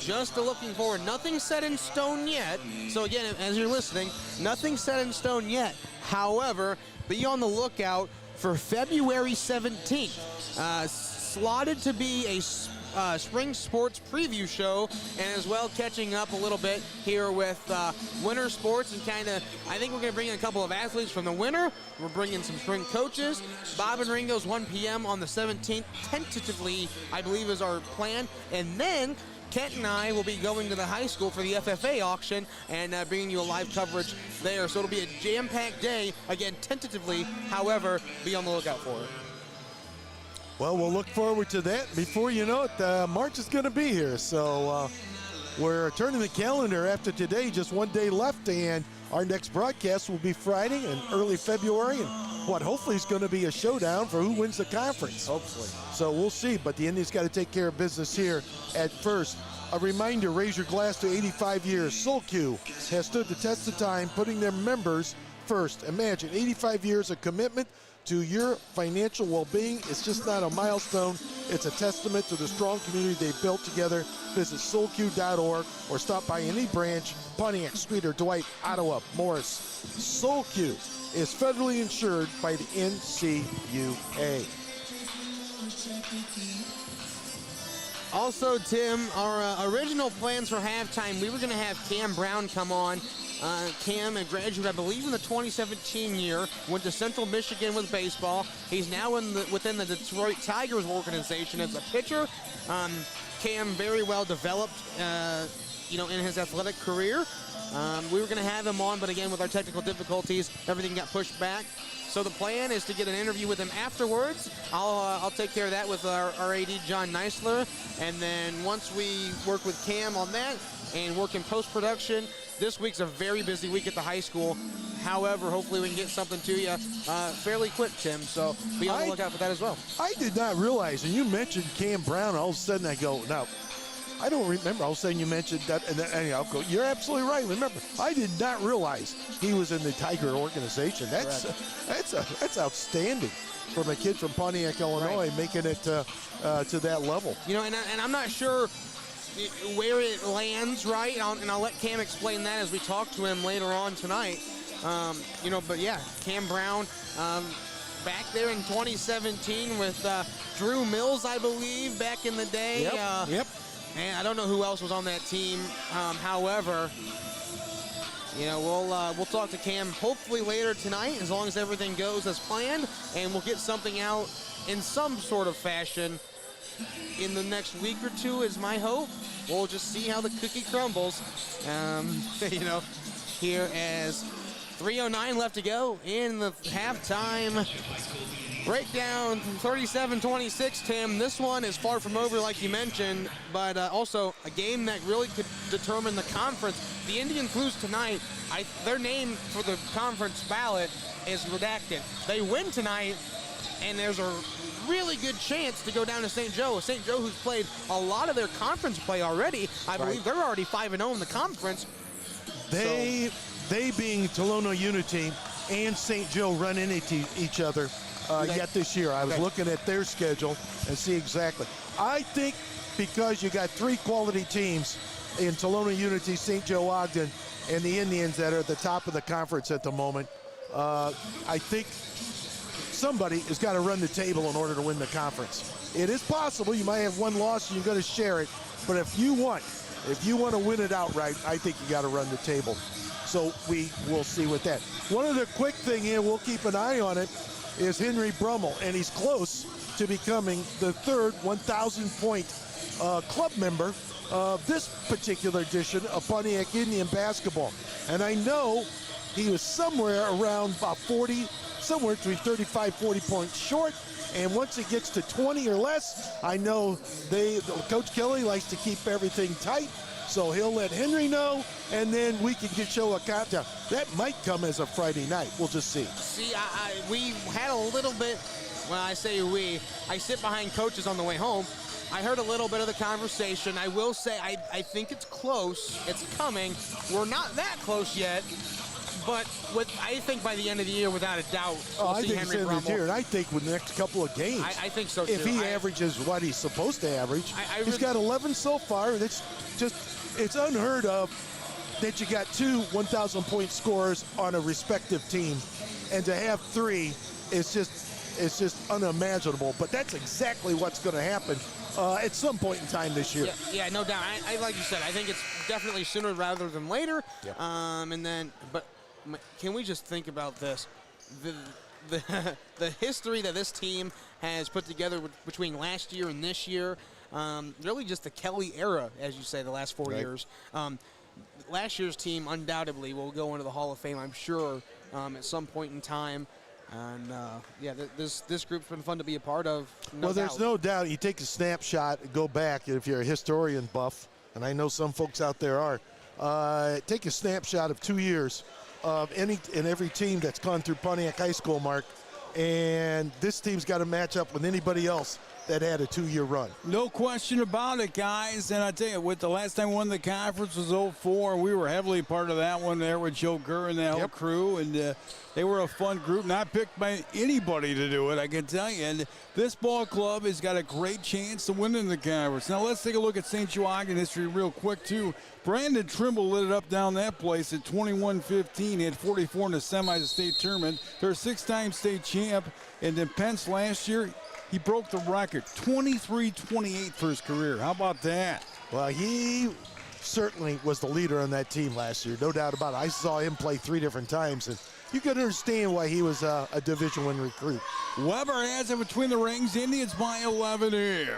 just looking forward, nothing set in stone yet. So again, as you're listening, nothing set in stone yet. However, be on the lookout for February 17th, slotted to be a spring sports preview show, and as well catching up a little bit here with winter sports, and I think we're going to bring in a couple of athletes from the winter. We're bringing some spring coaches. Bob and Ringo's 1 p.m. on the 17th, tentatively, I believe, is our plan. And then Kent and I will be going to the high school for the FFA auction and bringing you a live coverage there. So it'll be a jam-packed day, again, tentatively. However, be on the lookout for it. Well, we'll look forward to that. Before you know it, March is going to be here. So we're turning the calendar after today, just 1 day left, and our next broadcast will be Friday in early February, and hopefully is going to be a showdown for who wins the conference. Hopefully. So we'll see, but the Indians got to take care of business here at first. A reminder, raise your glass to 85 years. SoulQ has stood the test of time, putting their members first. Imagine 85 years of commitment to your financial well-being. It's just not a milestone. It's a testament to the strong community they've built together. Visit soulq.org or stop by any branch, Pontiac, Streeter, Dwight, Ottawa, Morris. SoulQ is federally insured by the NCUA. Also, Tim, our original plans for halftime, we were going to have Cam Brown come on. Cam, a graduate, I believe, in the 2017 year, went to Central Michigan with baseball. He's now within the Detroit Tigers organization as a pitcher. Cam very well developed, in his athletic career. We were going to have him on, but again, with our technical difficulties, everything got pushed back. So the plan is to get an interview with him afterwards. I'll take care of that with our AD, John Neisler. And then once we work with Cam on that and work in post-production, this week's a very busy week at the high school. However, hopefully we can get something to you fairly quick, Tim. So be on the lookout for that as well. I did not realize, and you mentioned Cam Brown, all of a sudden I go, now, I don't remember. All of a sudden you mentioned that, and then I'll go, you're absolutely right. Remember, I did not realize he was in the Tiger organization. That's outstanding from a kid from Pontiac, Illinois, making it to that level. And I'm not sure where it lands, right? And I'll let Cam explain that as we talk to him later on tonight. But yeah, Cam Brown, back there in 2017 with Drew Mills, I believe, back in the day. Yep. And I don't know who else was on that team. However, you know, we'll talk to Cam hopefully later tonight, as long as everything goes as planned, and we'll get something out in some sort of fashion in the next week or two is my hope. We'll just see how the cookie crumbles. You know, here as 3:09 left to go in the halftime breakdown, 37-26, Tim. This one is far from over, like you mentioned, but also a game that really could determine the conference. The Indians lose tonight. Their name for the conference ballot is redacted. They win tonight, and there's a really good chance to go down to St. Joe. St. Joe, who's played a lot of their conference play already. I believe they're already 5-0 in the conference. They being Tolono Unity and St. Joe run into each other yet this year. I was looking at their schedule and see exactly. I think because you got 3 quality teams in Tolono Unity, St. Joe Ogden, and the Indians that are at the top of the conference at the moment, I think somebody has got to run the table in order to win the conference. It is possible. You might have one loss and you're going to share it. But if you want to win it outright, I think you got to run the table. So we will see with that. One other quick thing here, we'll keep an eye on it, is Henry Brummel, and he's close to becoming the 3rd 1,000-point club member of this particular edition of Pontiac Indian basketball. And I know he was somewhere around about 40, somewhere between 35, 40 points short. And once it gets to 20 or less, I know Coach Kelly likes to keep everything tight. So he'll let Henry know, and then we can show a countdown. That might come as a Friday night. We'll just see. See, we had a little bit, when I say we, I sit behind coaches on the way home. I heard a little bit of the conversation. I will say I think it's close. It's coming. We're not that close yet. But I think by the end of the year, without a doubt, we'll see Henry Brummel. And I think with the next couple of games, I think so too. If he averages what he's supposed to average, he's got 11 so far. And it's unheard of that you got 2 1,000-point scorers on a respective team, and to have 3 is just unimaginable. But that's exactly what's going to happen at some point in time this year. Yeah, no doubt. I like you said, I think it's definitely sooner rather than later. Yep. But can we just think about this? The history that this team has put together between last year and this year, really just the Kelly era, as you say, the last 4 years. Last year's team undoubtedly will go into the Hall of Fame, I'm sure, at some point in time. And, this group's been fun to be a part of. There's no doubt. You take a snapshot, go back, if you're a historian buff, and I know some folks out there are, take a snapshot of 2 years of any and every team that's gone through Pontiac High School, Mark, and this team's got to match up with anybody else that had a 2-year run. No question about it, guys. And I tell you, with the last time we won the conference was 04. We were heavily part of that one there with Joe Gurr and the whole crew. And they were a fun group, not picked by anybody to do it, I can tell you. And this ball club has got a great chance to win in the conference. Now let's take a look at St. Joe Ogden history real quick, too. Brandon Trimble lit it up down that place at 21-15. He had 44 in the semi-state tournament. They're a 6-time state champ. And then Pence last year, he broke the record, 23-28 for his career. How about that? Well, he certainly was the leader on that team last year, no doubt about it. I saw him play 3 different times, and you can understand why he was a Division I recruit. Weber has it between the rings. Indians by 11 here.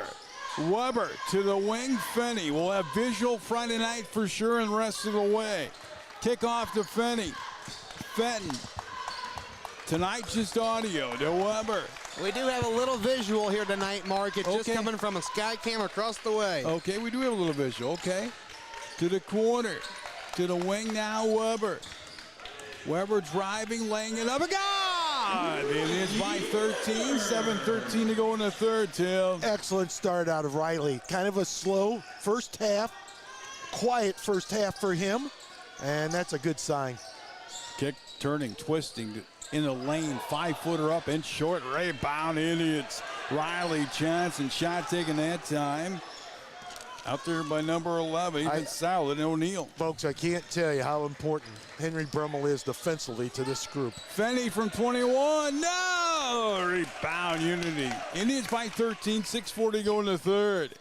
Weber to the wing. Fenney will have visual Friday night for sure and rest of the way. Kickoff to Fenney. Fenton. Tonight just audio to Weber. We do have a little visual here tonight, Mark. It's just coming from a sky cam across the way. Okay, we do have a little visual. Okay. To the corner. To the wing now, Weber. Weber driving, laying it up. A God! Indians by 13. 7:13 to go in the third, Tim. Excellent start out of Riley. Kind of a slow first half. Quiet first half for him. And that's a good sign. Kick, turning, twisting in the lane. 5-footer up and short. Rebound, Indians. Riley Johnson, shot taken that time. Out there by number 11, even solid, O'Neal. Folks, I can't tell you how important Henry Brummel is defensively to this group. Fenney from 21, no! Oh, rebound Unity. Indians by 13, 6:40 going to third.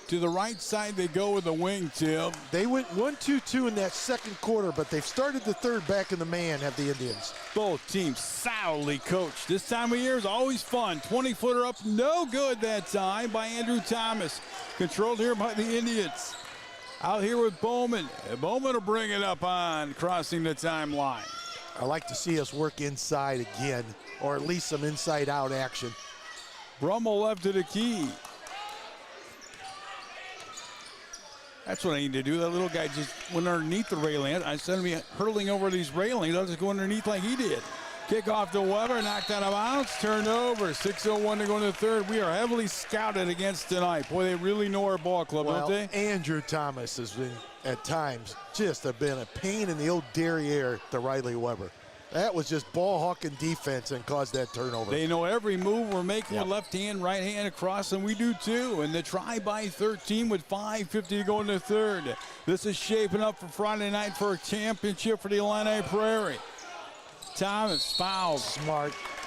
To the right side they go with the wing, Tim. They went 1-2-2 in that second quarter, but they've started the third back in the man, have the Indians. Both teams soundly coached. This time of year is always fun. 20-footer up, no good that time by Andrew Thomas. Controlled here by the Indians. Out here with Bowman. Bowman will bring it up on crossing the timeline. I like to see us work inside again, or at least some inside-out action. Brummel left to the key. That's what I need to do. That little guy just went underneath the railing. Instead of me hurtling over these railings, I'll just go underneath like he did. Kick off to Weber, knocked out of bounds, turned over. 6:01 to go into the third. We are heavily scouted against tonight. Boy, they really know our ball club, don't they? Andrew Thomas has been, at times, just have been a pain in the old derriere to Riley Weber. That was just ball-hawking defense and caused that turnover. They know every move we're making with left hand, right hand across, and we do too. And the try by 13 with 5:50 to go in the third. This is shaping up for Friday night for a championship for the Illini Prairie. Thomas fouls.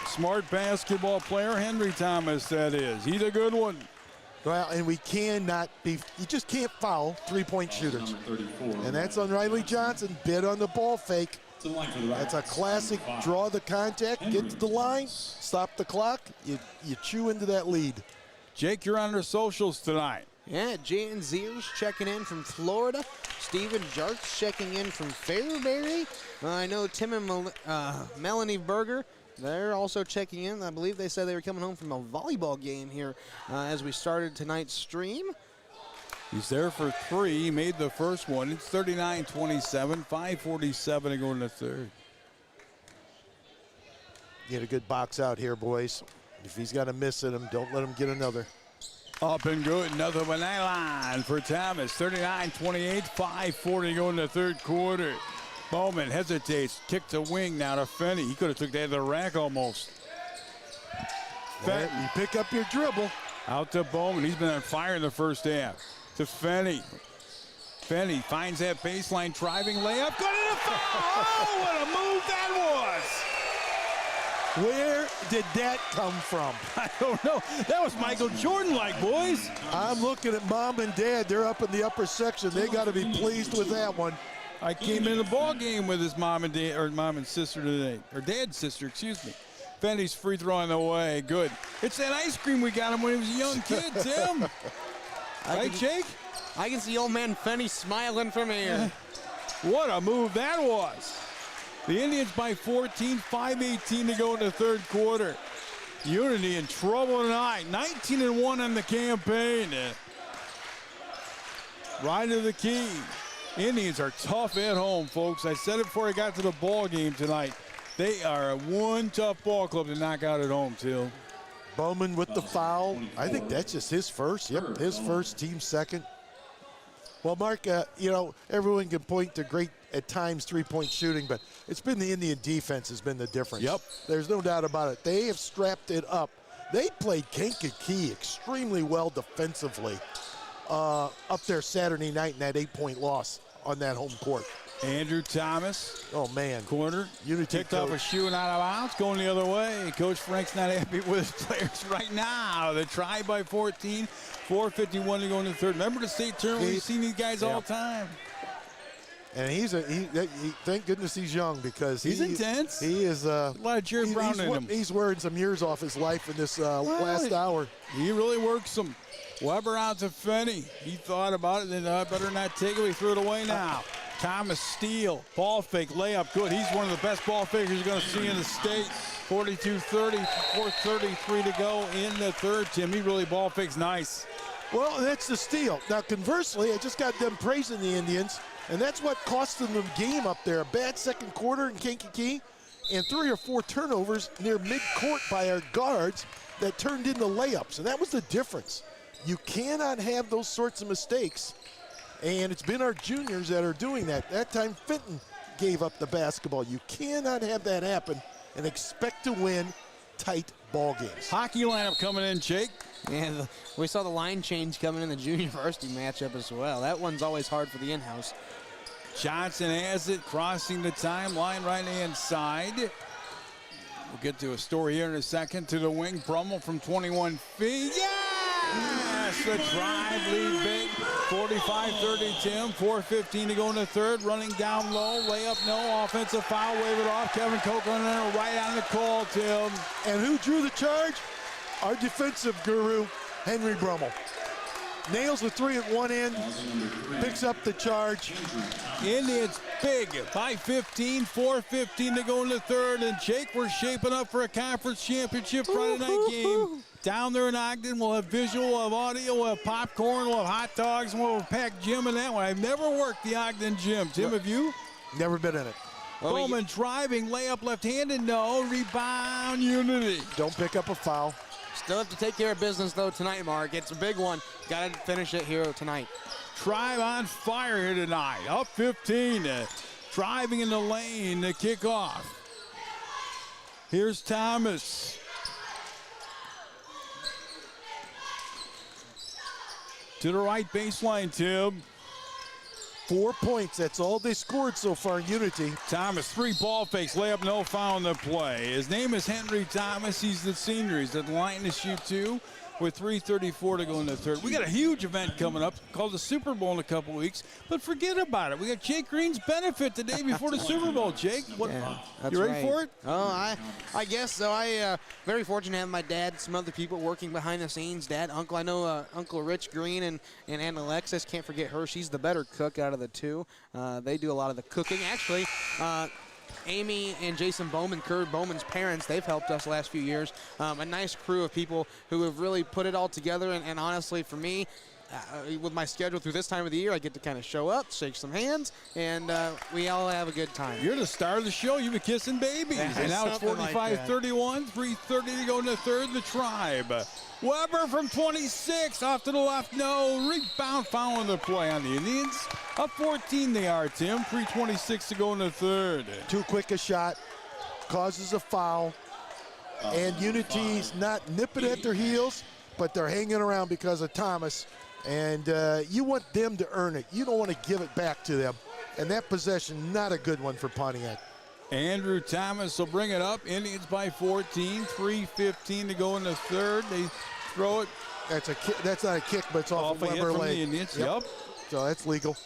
Smart basketball player, Henry Thomas, that is. He's a good one. Well, and we cannot be, you just can't foul three-point shooters. And that's on Riley Johnson, bid on the ball fake. That's a classic draw the contact, get to the line, stop the clock, you chew into that lead. Jake, you're on our socials tonight. Yeah, Jan Ziers checking in from Florida. Steven Jarks checking in from Fairbury. I know Tim and Melanie Berger, they're also checking in. I believe they said they were coming home from a volleyball game here as we started tonight's stream. He's there for three. He made the first one. It's 39-27, 5:47 to go in the third. Get a good box out here, boys. If he's got a miss in him, don't let him get another. Up and good. Nothing but that line for Thomas. 39-28, 5:40 to go in the third quarter. Bowman hesitates. Kick to wing now to Fenny. He could have took that to the rack almost. You pick up your dribble. Out to Bowman. He's been on fire in the first half. To Fenny. Fenny finds that baseline driving layup. Good in the foul. Oh, what a move that was. Where did that come from? I don't know. That was Michael Jordan-like, boys. I'm looking at mom and dad. They're up in the upper section. They got to be pleased with that one. I came in the ball game with his mom and dad, or mom and sister today, or dad's sister, excuse me. Fenny's free throw on the way. Good. It's that ice cream we got him when he was a young kid, Tim. Right, Jake? I can see old man Fenny smiling from here. What a move that was. The Indians by 14, 5:18 to go in the third quarter. Unity in trouble tonight. 19-1 on the campaign. Right to the key. Indians are tough at home, folks. I said it before I got to the ball game tonight. They are one tough ball club to knock out at home, Till. Bowman with the foul. I think that's just his first. Yep, his first, team second. Well, Mark, you know, everyone can point to great, at times, three-point shooting, but it's been the Indian defense has been the difference. Yep. There's no doubt about it. They have strapped it up. They played Kankakee extremely well defensively up there Saturday night in that 8-point loss on that home court. Andrew Thomas. Oh, man. Corner. Unity Picked off a shoe and out of bounds. Going the other way. Coach Frank's not happy with his players right now. The try by 14. 4:51 to go in the third. Remember the state tournament? We've seen these guys all the time. And thank goodness he's young because he's intense. He is a lot of Jerry Brown in him. He's wearing some years off his life in this last hour. He really works them. Weber out to Fenny. He thought about it, then I better not take it. He threw it away now. Thomas steal, ball fake, layup, good. He's one of the best ball fakers you're going to see in the state. 42-30, 4:33 to go in the third, Tim. He really ball fakes nice. Well, that's the steal. Now, conversely, I just got them praising the Indians, and that's what cost them the game up there. A bad second quarter in Kankakee, and 3 or 4 turnovers near midcourt by our guards that turned into layups, and that was the difference. You cannot have those sorts of mistakes. And it's been our juniors that are doing that. That time, Fenton gave up the basketball. You cannot have that happen and expect to win tight ball games. Hockey lineup coming in, Jake. Yeah, we saw the line change coming in the junior varsity matchup as well. That one's always hard for the in-house. Johnson has it, crossing the timeline, right-hand side. We'll get to a story here in a second. To the wing, Brummel from 21 feet. Yes! The drive lead big. 45-30 Tim. 4:15 to go in the third. Running down low. Layup no. Offensive foul. Wave it off. Kevin Copeland right on the call, Tim. And who drew the charge? Our defensive guru, Henry Brummel. Nails the three at one end. Picks up the charge. Indians big by 15, 4:15 to go in the third, and Jake, we're shaping up for a conference championship Friday night game. Down there in Ogden, we'll have visual, we'll have audio, we'll have popcorn, we'll have hot dogs, and we'll have a packed gym in that one. I've never worked the Ogden gym. Tim, have you? Never been in it. Bowman driving, layup left-handed, no. Rebound, Unity. Don't pick up a foul. Still have to take care of business, though, tonight, Mark. It's a big one. Got to finish it here tonight. Tribe on fire here tonight. Up 15. Driving in the lane to kick off. Here's Thomas. To the right baseline, Tim. 4 points. That's all they scored so far in Unity. Thomas, three ball fakes, layup, no foul in the play. His name is Henry Thomas. He's the senior. He's at the line to shoot two with 3:34 to go in the third. We got a huge event coming up called the Super Bowl in a couple weeks, but forget about it. We got Jake Green's benefit the day before the Super Bowl. Jake, what, you ready for it? Oh, I guess so. Very fortunate to have my dad, some other people working behind the scenes. Dad, Uncle, I know Uncle Rich Green and Aunt Alexis. Can't forget her. She's the better cook out of the two. They do a lot of the cooking. Actually, Amy and Jason Bowman, Kurt Bowman's parents, they've helped us the last few years. A nice crew of people who have really put it all together. And honestly, for me, with my schedule through this time of the year, I get to kind of show up, shake some hands, and we all have a good time. You're the star of the show. You've been kissing babies. And now it's 45-31, 3:30 to go in the third. The Tribe. Weber from 26, off to the left, no. Rebound, foul in the play on the Indians. Up 14 they are, Tim. 3:26 to go in the third. Too quick a shot, causes a foul, and Unity's not nipping at their heels, but they're hanging around because of Thomas, and you want them to earn it. You don't want to give it back to them, and that possession, not a good one for Pontiac. Andrew Thomas will bring it up. Indians by 14, 3:15 to go in the third. They throw it. That's a kick. That's not a kick, but it's off a of hit Weber from leg. the Indians. Yep. So that's legal.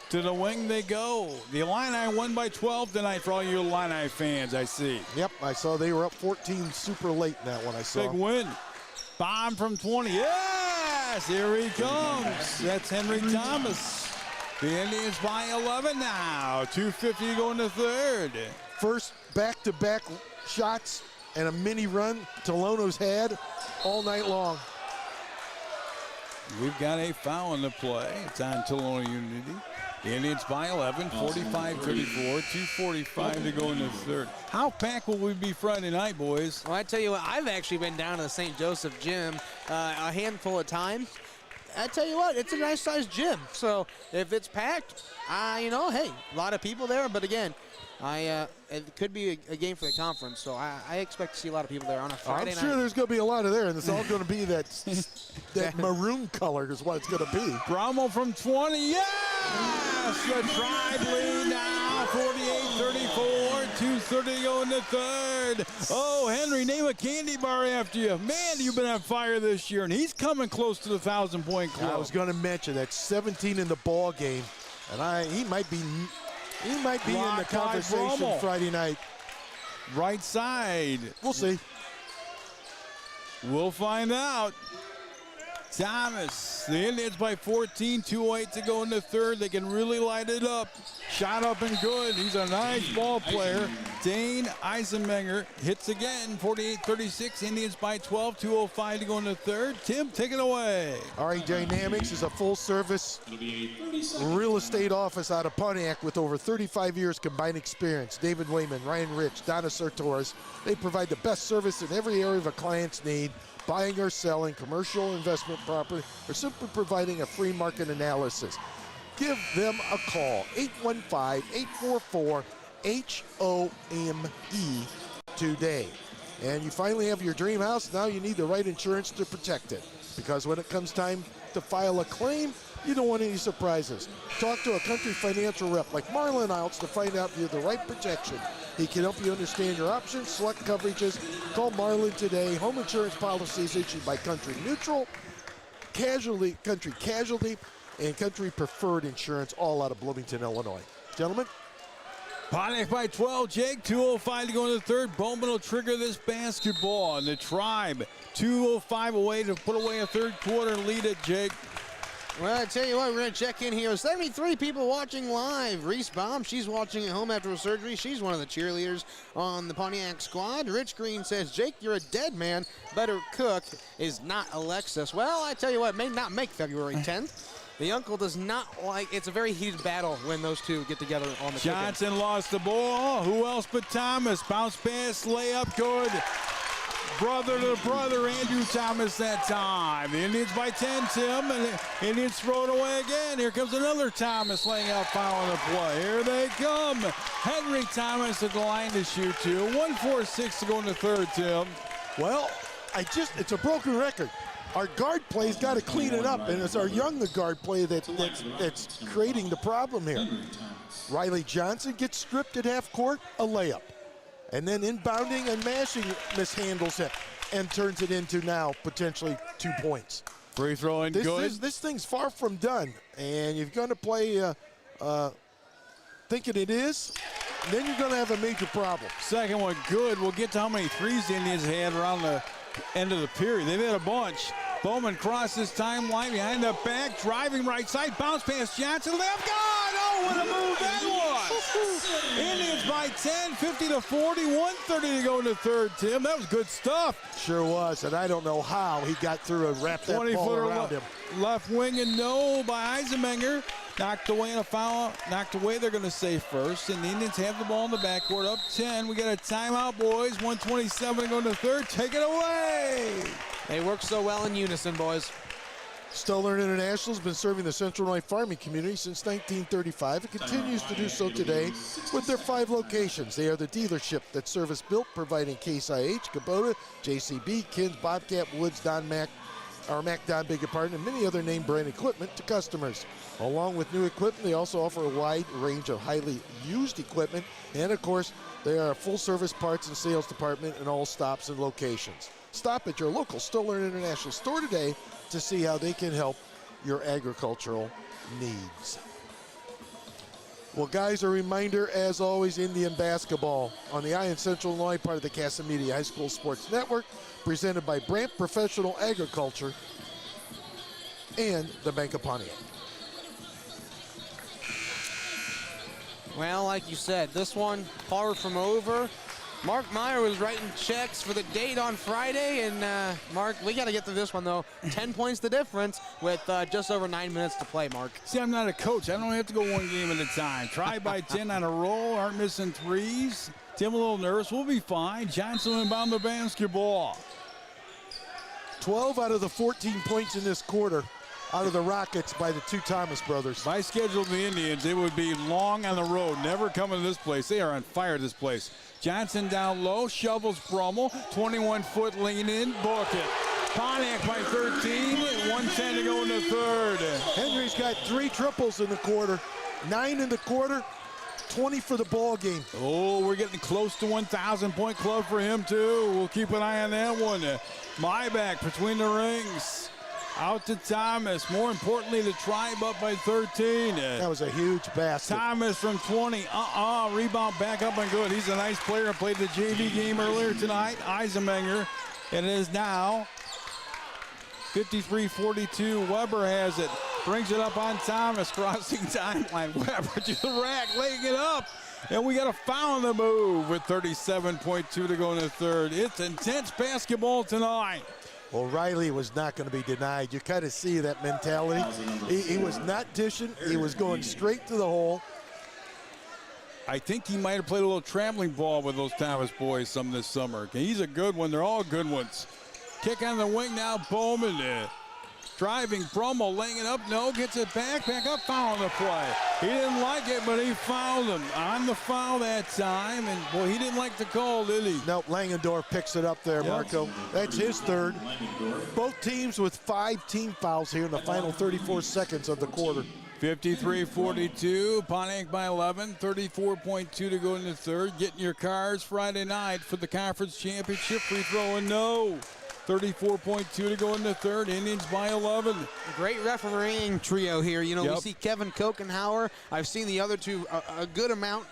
To the wing they go. The Illini won by 12 tonight for all you Illini fans, I see. Yep, I saw they were up 14 super late in that one. I saw. Big win. Bomb from 20. Yes, here he comes. That's Henry Thomas. The Indians by 11 now. 2:50 to go in the third. First back-to-back shots and a mini run Tolono's had all night long. We've got a foul in the play. It's on Tolono Unity. The Indians by 11, 45-34, 2:45 to go in the third. How packed will we be Friday night, boys? Well, I tell you what, I've actually been down to the St. Joseph gym a handful of times. I tell you what, it's a nice-sized gym. So if it's packed, hey, a lot of people there. But again, it could be a game for the conference. So I expect to see a lot of people there on a Friday night. I'm sure there's going to be a lot of there, and it's all going to be that maroon color is what it's going to be. Brummel from 20, yes! The Tribe lead now, 48-34, 2:30 to go in the third. Oh, Henry, name a candy bar after you. Man, you've been on fire this year, and he's coming close to the 1,000-point club. I was going to mention that 17 in the ball game, and he might be in the conversation Friday night. Right side. We'll see. We'll find out. Thomas, the Indians by 14, 2:08 to go in the third. They can really light it up. Shot up and good. He's a nice ball player. Dane Eisenmenger hits again, 48-36. Indians by 12, 2:05 to go in the third. Tim, take it away. RE Dynamics is a full-service real estate office out of Pontiac with over 35 years combined experience. David Wayman, Ryan Rich, Donna Sartores. They provide the best service in every area of a client's need. Buying or selling commercial investment property, or simply providing a free market analysis. Give them a call, 815-844-HOME today. And you finally have your dream house. Now you need the right insurance to protect it. Because when it comes time to file a claim, you don't want any surprises. Talk to a Country Financial rep like Marlon Outs to find out if you have the right protection He can help you understand your options, select coverages. Call Marlon today. Home insurance policies issued by Country Mutual, Country Casualty, and Country Preferred Insurance, all out of Bloomington, Illinois. Gentlemen. Pontiac by 12, Jake. 2:05 to go in the third. Bowman will trigger this basketball. And the Tribe, 2:05 away to put away a third quarter lead at Jake. Well, I tell you what, we're going to check in here. 73 people watching live. Reese Baum, she's watching at home after a surgery. She's one of the cheerleaders on the Pontiac squad. Rich Green says, Jake, you're a dead man. Better cook is not Alexis. Well, I tell you what, may not make February 10th. The uncle does not like, it's a very heated battle when those two get together on the Johnson lost the ball. Who else but Thomas? Bounce pass, layup, good. Brother to brother, Andrew Thomas that time. The Indians by 10, Tim, and the Indians throw it away again. Here comes another Thomas laying out foul on the play. Here they come. Henry Thomas at the line to shoot two. 1:46 to go in the third, Tim. Well, it's a broken record. Our guard play's got to clean it up, and it's our younger guard play that's creating the problem here. Riley Johnson gets stripped at half court, a layup. And then inbounding and mashing mishandles it and turns it into now potentially 2 points. Free throwing good. This thing's far from done, and you're going to play thinking it is, then you're going to have a major problem. Second one good. We'll get to how many threes the Indians had around the end of the period. They've had a bunch. Bowman crosses timeline behind the back, driving right side, bounce past Johnson, left, God! Oh, what a move that was! Indians by 10, 50-40, 1:30 to go in the third, Tim. That was good stuff. Sure was, and I don't know how he got through and wrapped that ball around him. Left wing and no by Eisenmenger. Knocked away in a foul. Knocked away, they're going to say first. And the Indians have the ball in the backcourt. Up 10. We got a timeout, boys. 1:27 to go in the third. Take it away. They work so well in unison, boys. Stoller International has been serving the Central Illinois farming community since 1935 and continues to do so today with their 5 locations. They are the dealership that service built, providing Case IH, Kubota, JCB, Kins, Bobcat, Woods, Mac Don, and many other name brand equipment to customers. Along with new equipment, they also offer a wide range of highly used equipment, and of course, they are a full-service parts and sales department in all stops and locations. Stop at your local Stoller International store today to see how they can help your agricultural needs. Well, guys, a reminder, as always, Indian basketball on the Eye in Central Illinois, part of the Casamigos High School Sports Network, presented by Brandt Professional Agriculture and the Bank of Pontiac. Well, like you said, this one far from over. Mark Meyer was writing checks for the date on Friday, and Mark, we got to get to this one, though. 10 points the difference with just over 9 minutes to play, Mark. See, I'm not a coach. I don't have to go one game at a time. Try by 10 on a roll, aren't missing threes. Tim a little nervous. We'll be fine. Johnson inbound the basketball. 12 out of the 14 points in this quarter out of the Rockets by the 2 Thomas brothers. If I scheduled the Indians, it would be long on the road. Never coming to this place. They are on fire, this place. Johnson down low, shovels Brummel, 21-foot lean in, book it. Pontiac by 13, 1:10 to go in the third. Henry's got 3 triples in the quarter, 9 in the quarter, 20 for the ball game. Oh, we're getting close to 1,000-point club for him, too. We'll keep an eye on that one. Myback between the rings. Out to Thomas. More importantly, the Tribe up by 13. That was a huge basket. Thomas from 20. Rebound back up and good. He's a nice player and played the JV game earlier tonight. Eisenmenger. And it is now 53-42. Weber has it. Brings it up on Thomas. Crossing timeline. Weber to the rack. Laying it up. And we got a foul on the move with 37.2 to go in the third. It's intense basketball tonight. Well, Riley was not going to be denied. You kind of see that mentality. He was not dishing. He was going straight to the hole. I think he might have played a little trampling ball with those Thomas boys some this summer. He's a good one. They're all good ones. Kick on the wing now. Bowman driving. Brummel laying it up. No, gets it back. Back up. Foul on the play. He didn't like it, but he fouled him on the foul that time. And, boy, he didn't like the call, did he? Nope, Langendorf picks it up there, Marco. That's his third. Both teams with 5 team fouls here in the final 34 seconds of the quarter. 53-42, Pontiac by 11, 34.2 to go in the third. Get in your cars Friday night for the conference championship. Free throw and no. 34.2 to go in the third. Indians by 11. Great refereeing trio here. You know, we see Kevin Kokenhauer. I've seen the other two a good amount.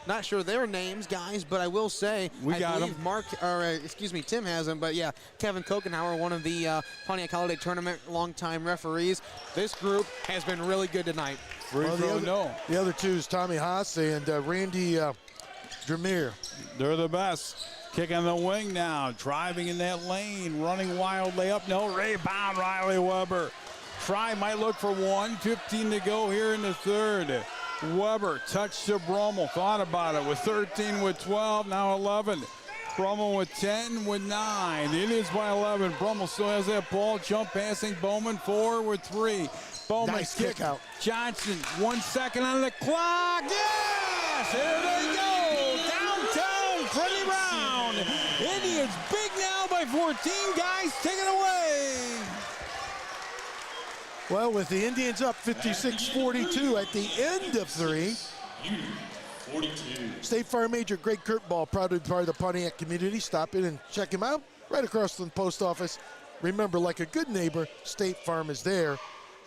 Not sure their names, guys, but I will say I believe Tim has them. But yeah, Kevin Kokenhauer, one of the Pontiac Holiday Tournament longtime referees. This group has been really good tonight. Free throw, no. The other two is Tommy Haas and Randy Dramere. They're the best. Kick on the wing now, driving in that lane, running wildly up. No, rebound, Riley Weber. Try might look for one. 15 to go here in the third. Weber touched to Brummel, thought about it with 13, with 12, now 11. Brummel with 10, with 9. The Indians by 11. Brummel still has that ball. Jump passing. Bowman 4 with 3. Bowman nice kick out. Johnson, 1 second on the clock. Yes! Here they go! Downtown, pretty round. Indians big now by 14. Guys, take it away. Well, with the Indians up 56-42 at the end of 3. State Farm agent Greg Kurtball, proud to be part of the Pontiac community. Stop in and check him out right across from the post office. Remember, like a good neighbor, State Farm is there.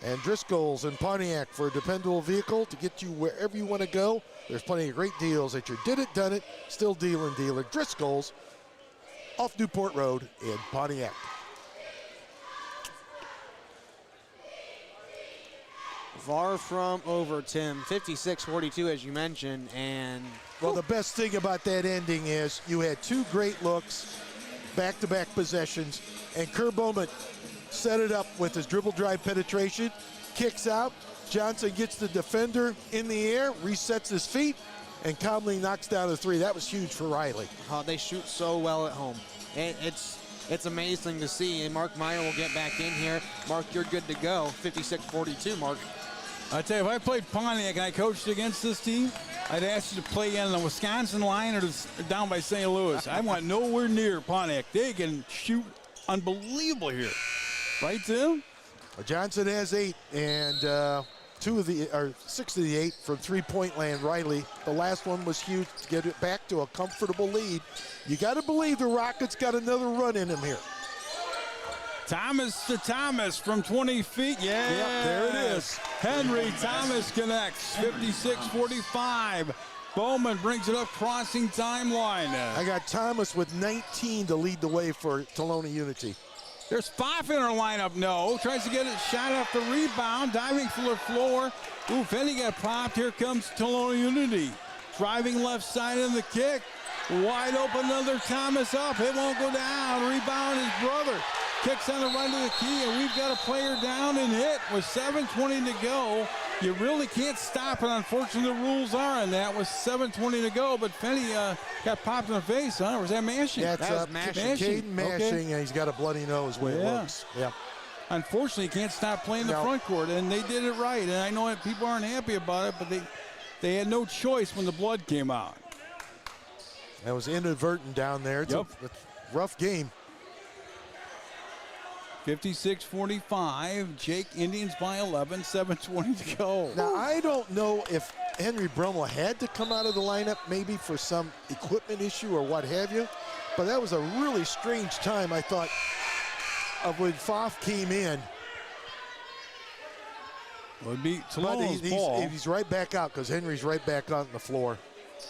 And Driscoll's in Pontiac for a dependable vehicle to get you wherever you want to go. There's plenty of great deals at your did it, done it, still dealing dealer. Driscoll's off Newport Road in Pontiac. Far from over, Tim. 56-42, as you mentioned, and well, the best thing about that ending is you had two great looks, back-to-back possessions, and Kerr Bowman set it up with his dribble drive penetration, kicks out. Johnson gets the defender in the air, resets his feet, and calmly knocks down a 3. That was huge for Riley. They shoot so well at home. It's amazing to see, and Mark Meyer will get back in here. Mark, you're good to go. 56-42, Mark. I tell you, if I played Pontiac and I coached against this team, I'd ask you to play on the Wisconsin line or down by St. Louis. I want nowhere near Pontiac. They can shoot unbelievable here. Right, Tim? Johnson has 8, and 6 of the 8 from three-point land. Riley, the last one was huge to get it back to a comfortable lead. You got to believe the Rockets got another run in them here. Thomas to Thomas from 20 feet. Yeah, yep, there it is. Henry Thomas connects. 56-45. Bowman brings it up, crossing timeline. I got Thomas with 19 to lead the way for Tolono Unity. There's 5 in our lineup. No, tries to get it shot off the rebound, diving for the floor. Ooh, Fenny got popped. Here comes Tolono Unity. Driving left side in the kick. Wide open, another Thomas up. It won't go down. Rebound his brother. Kicks on the right of the key, and we've got a player down and hit with 7:20 to go. You really can't stop it. Unfortunately, the rules are on that with 7:20 to go. But Fenny got popped in the face, huh? Or was that Mashing? That's that was Mashing. Caden Mashing, and he's got a bloody nose where it looks. Yeah. Unfortunately, you can't stop playing the front court, and they did it right. And I know that people aren't happy about it, but they had no choice when the blood came out. That was inadvertent down there. It's a rough game. 56-45. Jake, Indians by 11, 7:20 to go. Now, I don't know if Henry Brummel had to come out of the lineup maybe for some equipment issue or what have you, but that was a really strange time, I thought, of when Pfaff came in. Would be Tolono's ball. He's right back out because Henry's right back on the floor.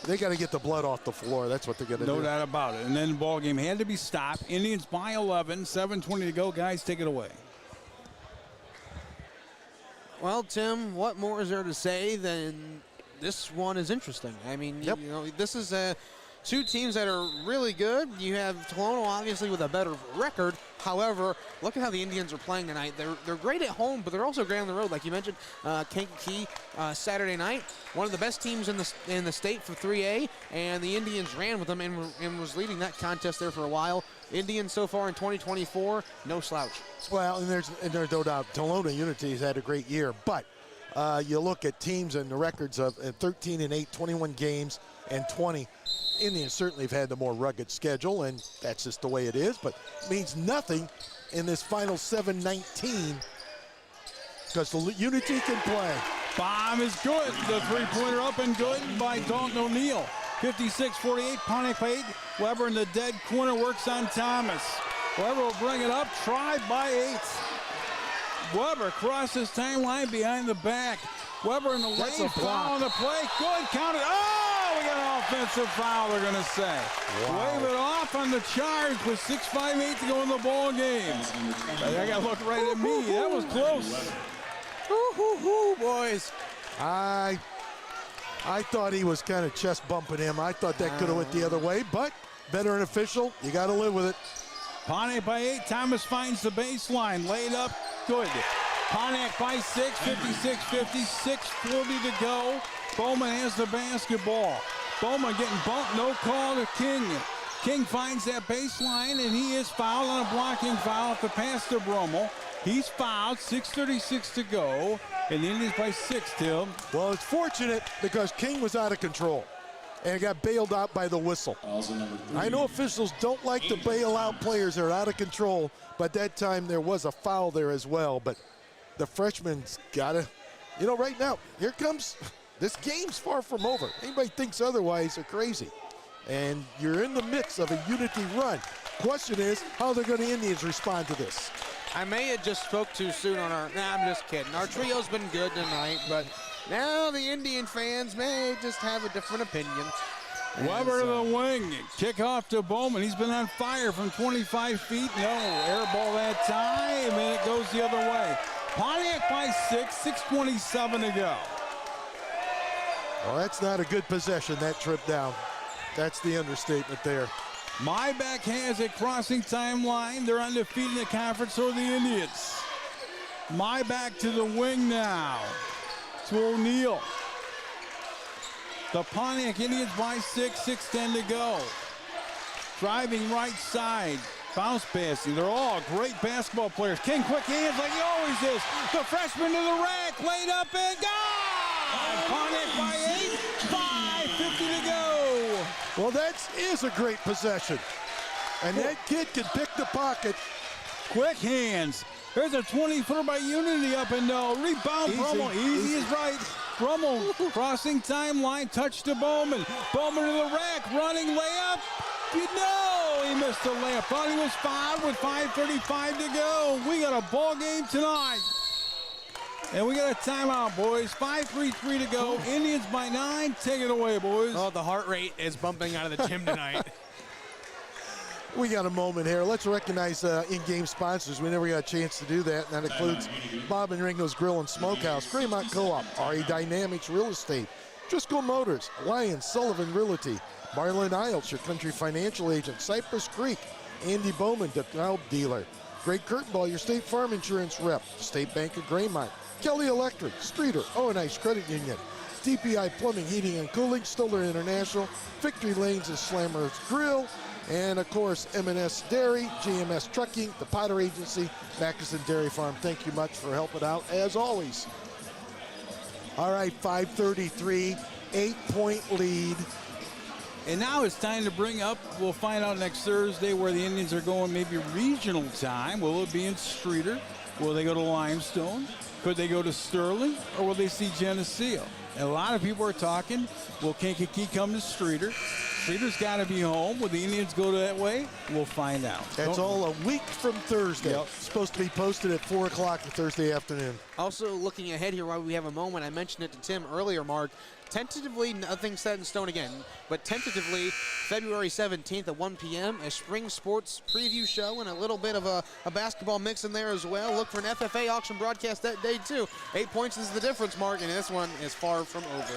They got to get the blood off the floor. That's what they're going to do. No doubt about it. And then the ball game had to be stopped. Indians by 11, 7:20 to go. Guys, take it away. Well, Tim, what more is there to say than this one is interesting? I mean, you know, this is two teams that are really good. You have Tolono, obviously, with a better record. However, look at how the Indians are playing tonight. They're great at home, but they're also great on the road. Like you mentioned, Kankakee Saturday night, one of the best teams in the state for 3A, and the Indians ran with them and was leading that contest there for a while. Indians so far in 2024, no slouch. Well, and there's no doubt Tolono Unity has had a great year, but you look at teams and the records of 13-8, 21 games, and 20. Indians certainly have had the more rugged schedule, and that's just the way it is, but it means nothing in this final 7-19 because the Unity can play. Bomb is good. The three-pointer up and good by Dalton O'Neill. 56-48, Pontiac by 8. Weber in the dead corner works on Thomas. Weber will bring it up, try by 8. Weber crosses timeline behind the back. Weber in the lane, foul on the play. Good, counted. Oh, we got an offensive foul, they're going to say. Wow. Wave it off on the charge with 6:58 to go in the ball game. I got to look right at me. That was close. Boys. I thought he was kind of chest bumping him. I thought that could have went the other way, but veteran official, you got to live with it. Pontiac by 8. Thomas finds the baseline. Laid up. Good. Pontiac by 6. 56-50. 6:40 to go. Bowman has the basketball. Bowman getting bumped. No call to King. King finds that baseline, and he is fouled on a blocking foul at the pass to Brummel. He's fouled. 6:36 to go. And the Indians by 6, Tim. Well, it's fortunate because King was out of control and got bailed out by the whistle. I know officials don't like to bail out players that are out of control, but that time there was a foul there as well. But the freshman's got to, right now, here comes, this game's far from over. Anybody thinks otherwise are crazy. And you're in the midst of a unity run. Question is, how are the Indians respond to this? I may have just spoke too soon on our, I'm just kidding. Our trio's been good tonight, but now the Indian fans may just have a different opinion. Weber to the wing, kickoff to Bowman. He's been on fire from 25 feet. No, air ball that time, and it goes the other way. Pontiac by 6, 6:27 to go. Well, that's not a good possession, that trip down. That's the understatement there. Myback has a crossing timeline. They're undefeated in the conference, so are the Indians. Myback to the wing now. To O'Neill. The Pontiac Indians by 6, 6:10 to go. Driving right side. Bounce passing. They're all great basketball players. King, quick hands like he always is. The freshman to the rack. Laid up and gone! Pontiac by 8. 5:50 to go. Well, that is a great possession. And that kid can pick the pocket. Quick hands. There's a 20-footer by Unity up and no. Rebound, Brummel. Easy is right. Brummel crossing timeline. Touch to Bowman. Bowman to the rack. Running layup. No, he missed the layup. Thought he was fouled with 5:35 to go. We got a ball game tonight. And we got a timeout, boys. 5:33 to go. Indians by 9. Take it away, boys. Oh, the heart rate is bumping out of the gym tonight. We got a moment here. Let's recognize in-game sponsors. We never got a chance to do that. And that includes Bob and Ringo's Grill and Smokehouse, Greenmont Co-op, RE Dynamics Real Estate, Driscoll Motors, Lion Sullivan Realty, Marlin Isles, your country financial agent, Cypress Creek, Andy Bowman, the Dow dealer, Greg Kurtenball, your State Farm Insurance rep, State Bank of Greenmont, Kelly Electric, Streeter, O&Ice Credit Union, DPI Plumbing, Heating and Cooling, Stoller International, Victory Lanes and Slammers Grill, and of course M&S Dairy, GMS Trucking, the Potter Agency, Mackinson Dairy Farm. Thank you much for helping out as always. All right, 5:33, 8-point lead. And now it's time to bring up, we'll find out next Thursday where the Indians are going, maybe regional time. Will it be in Streeter? Will they go to Limestone? Could they go to Sterling? Or will they see Geneseo? And a lot of people are talking, will Kankakee come to Streeter? Streeter's got to be home. Will the Indians go that way? We'll find out. That's all a week from Thursday. Yep. Supposed to be posted at 4 o'clock Thursday afternoon. Also, looking ahead here while we have a moment, I mentioned it to Tim earlier, Mark. Tentatively, nothing set in stone again, but tentatively, February 17th at 1 p.m., a spring sports preview show and a little bit of a basketball mix in there as well. Look for an FFA auction broadcast that day, too. 8 points is the difference, Mark, and this one is far from over.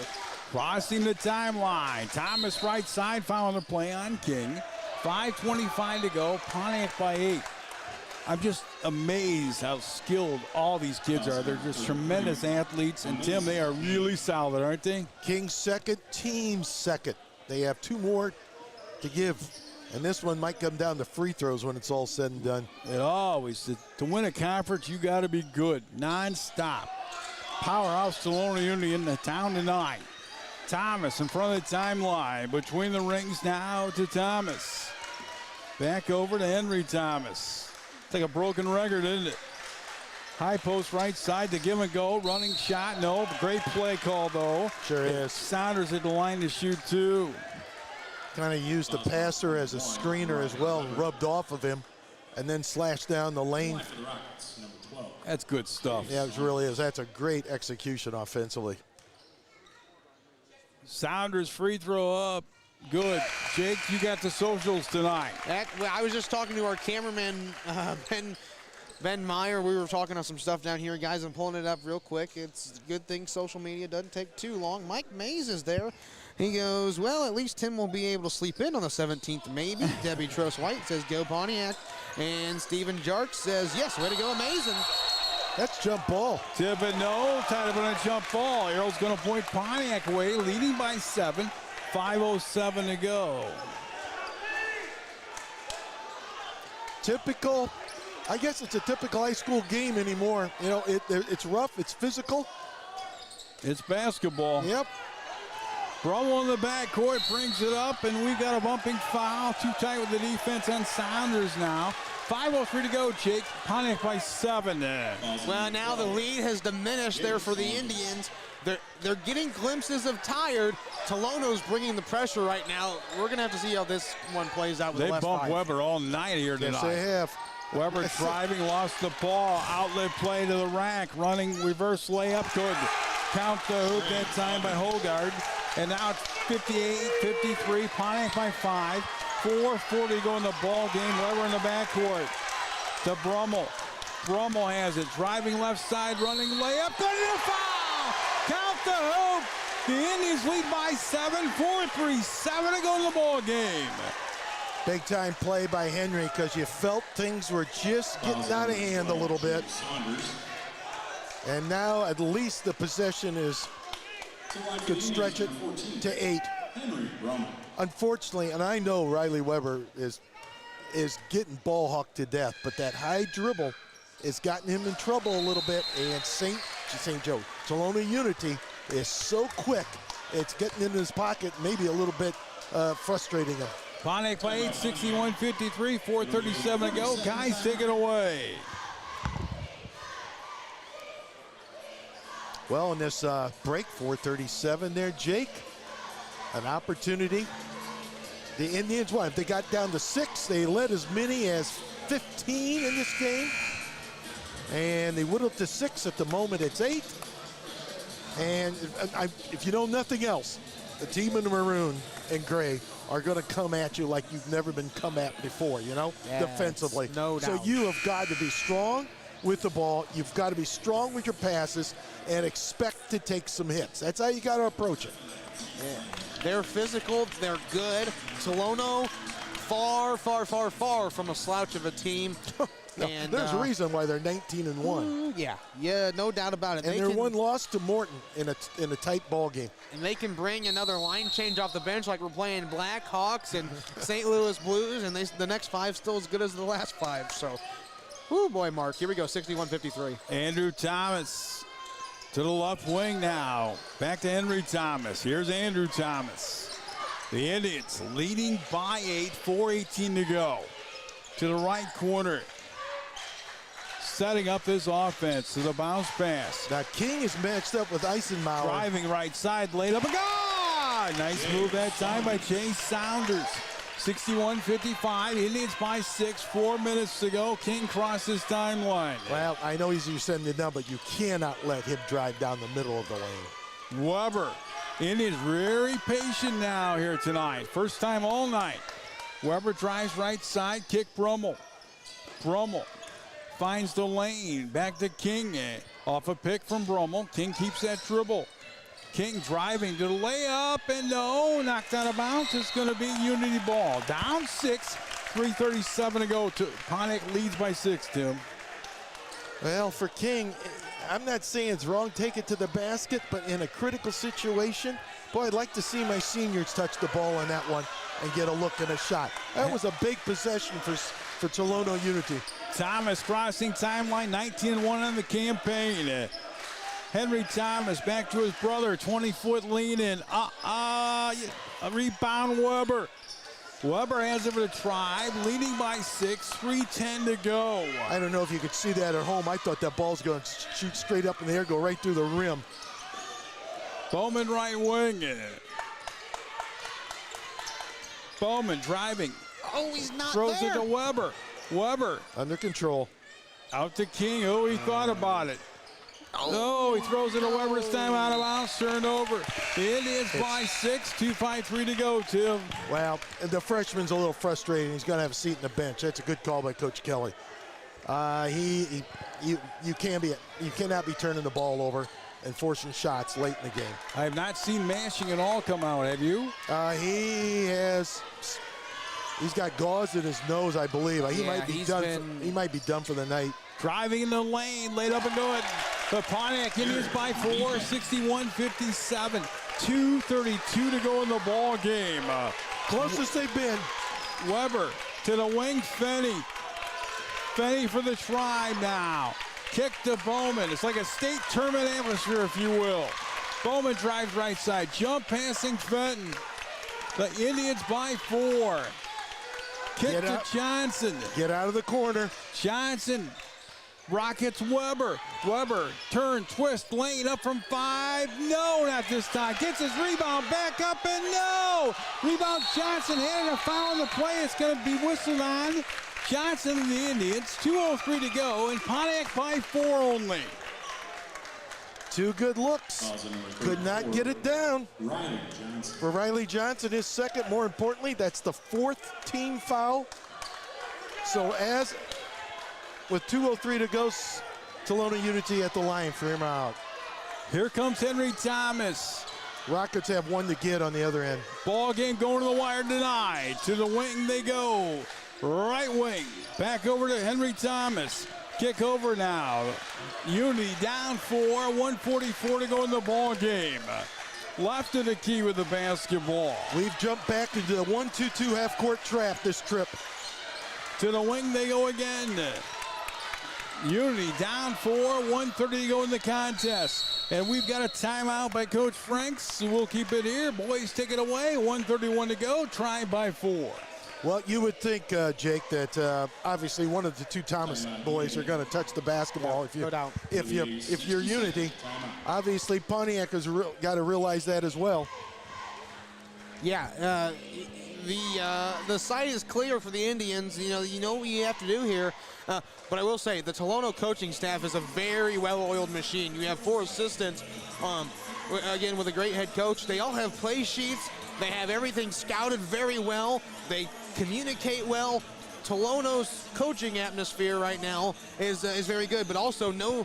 Crossing the timeline. Thomas right side, following the play on King. 5:25 to go. Pontiac by 8. I'm just amazed how skilled all these kids are. They're just tremendous athletes. And, Tim, they are really solid, aren't they? King's second, team's second. They have 2 more to give. And this one might come down to free throws when it's all said and done. It always, to win a conference, you got to be good, nonstop. Powerhouse Tolono Unity in the town tonight. Thomas in front of the timeline. Between the rings now to Thomas. Back over to Henry Thomas. It's like a broken record, isn't it? High post right side to give and go. Running shot, no. Great play call, though. Sure is. Saunders at the line to shoot two. Kind of used the passer as a screener as well and rubbed off of him and then slashed down the lane. That's good stuff. Yeah, it really is. That's a great execution offensively. Saunders free throw up. Good. Jake, you got the socials tonight. I was just talking to our cameraman, Ben Meyer. We were talking on some stuff down here, guys. I'm pulling it up real quick. It's a good thing social media doesn't take too long. Mike Mays is there. He goes, well, at least Tim will be able to sleep in on the 17th, maybe. Debbie Trost-White says, go Pontiac. And Steven Jark says, yes, way to go, amazing. That's jump ball. Thibodeau tied up on a jump ball. Arrow's going to point Pontiac away, leading by 7. 5:07 to go. Typical, I guess it's a typical high school game anymore. You know, it's rough, it's physical. It's basketball. Yep. Brummel in the backcourt brings it up, and we've got a bumping foul. Too tight with the defense on Saunders now. 5:03 to go, Jake. Pontiac by 7. Well, now the lead has diminished there for the Indians. They're getting glimpses of tired. Tolono's bringing the pressure right now. We're going to have to see how this one plays out with the last 5. They bumped Weber all night here tonight. Yes, they have. Weber driving, lost the ball. Outlet play to the rack. Running reverse layup. Good. Count the hoop that time by Hogard. And now it's 58-53. Pontiac by 5. 4:40 to go in the ball game. Weber in the backcourt. To Brummel. Brummel has it. Driving left side. Running layup. Good in the foul. Count the hoop. The Indians lead by 7. 4:37 to go in the ball game. Big time play by Henry because you felt things were just getting out of hand a little bit. And now at least the possession could stretch it to 8. Unfortunately, and I know Riley Weber is getting ball hawked to death, but that high dribble has gotten him in trouble a little bit, and St. Joe, Tolono Unity is so quick, it's getting in his pocket, maybe a little bit frustrating him. Pontiac by 8, 61-53, 4:37 to go. Guys, take it away. Well, in this break, 4:37 there, Jake, an opportunity. The Indians, if they got down to 6, they led as many as 15 in this game. And they whittled to 6 at the moment. It's 8. And if you know nothing else, the team in the maroon and gray are going to come at you like you've never been come at before, you know, defensively. No doubt. So you have got to be strong with the ball. You've got to be strong with your passes and expect to take some hits. That's how you got to approach it. Yeah. They're physical. They're good. Tolono, far from a slouch of a team. No, and there's a reason why they're 19-1. Yeah, no doubt about it. And they're one loss to Morton in a tight ball game. And they can bring another line change off the bench like we're playing Blackhawks and St. Louis Blues, and the next 5 still as good as the last 5. So, oh boy, Mark, here we go, 61-53. Andrew Thomas to the left wing now. Back to Henry Thomas. Here's Andrew Thomas. The Indians leading by 8, 4:18 to go. To the right corner. Setting up this offense to the bounce pass. Now King is matched up with Eisenmauer. Driving right side, laid up a goal! Nice move that time by Chase Saunders. 61-55, Indians by 6, 4 minutes to go. King crosses timeline. Well, I know he's sending it down, but you cannot let him drive down the middle of the lane. Weber, Indians very patient now here tonight. First time all night. Weber drives right side, kick Brummel. Brummel finds the lane, back to King. Off a pick from Brummel. King keeps that dribble. King driving to the layup, and no, knocked out of bounds. It's going to be Unity ball. Down 6, 3:37 to go. Pontiac leads by 6, Tim. Well, for King, I'm not saying it's wrong, take it to the basket, but in a critical situation, boy, I'd like to see my seniors touch the ball on that one and get a look and a shot. That was a big possession for Tolono Unity. Thomas crossing timeline, 19-1 on the campaign. Henry Thomas back to his brother, 20-foot lean in. A rebound Weber. Weber has it for the Tribe, leading by 6, 3:10 to go. I don't know if you could see that at home. I thought that ball's going to shoot straight up in the air, go right through the rim. Bowman right wing. Bowman driving. Oh, he's not Throws there. it to Weber. Weber Under control. out to King. Oh, he thought about it. Oh, he throws it to Weber. This time out of bounds, turned over. The Indians by 6, 2:53 to go, Tim. Well, the freshman's a little frustrating. He's going to have a seat in the bench. That's a good call by Coach Kelly. You cannot be turning the ball over and forcing shots late in the game. I have not seen Mashing at all come out, have you? He's got gauze in his nose, I believe. He might be done. He might be done for the night. Driving in the lane, laid up and do it. The Pontiac Indians by 4, 61-57. 2:32 to go in the ball game. Closest they've been. Weber to the wing, Fenney. Fenney for the Tribe now. Kick to Bowman. It's like a state tournament atmosphere, if you will. Bowman drives right side. Jump passing Fenton. The Indians by 4. Kick to Johnson. Get out of the corner. Johnson rockets Weber. Weber turn, twist, lane up from 5. No, not this time. Gets his rebound back up and no. Rebound Johnson had a foul on the play. It's going to be whistled on. Johnson and the Indians. 2:03 to go and Pontiac by 4 only. Two good looks. Could not get it down. For Riley Johnson, his second. More importantly, that's the 4th team foul. So as with 2:03 to go, Tolono Unity at the line for him out. Here comes Henry Thomas. Rockets have one to get on the other end. Ball game going to the wire denied. To the wing they go. Right wing. Back over to Henry Thomas. Kick over now. Unity down 4. 1:44 to go in the ball game. Left of the key with the basketball. We've jumped back into the 1-2-2 half-court trap this trip. To the wing they go again. Unity down 4. 1:30 to go in the contest. And we've got a timeout by Coach Franks. We'll keep it here. Boys take it away. 1:31 to go. Tribe by 4. Well, you would think, Jake, that obviously one of the two Thomas boys are going to touch the basketball. No doubt. If you're Unity, obviously Pontiac has got to realize that as well. Yeah, the site is clear for the Indians. You know what you have to do here. But I will say the Tolono coaching staff is a very well-oiled machine. You have 4 assistants, again with a great head coach. They all have play sheets. They have everything scouted very well. They communicate well. Tolono's coaching atmosphere right now is very good, but also no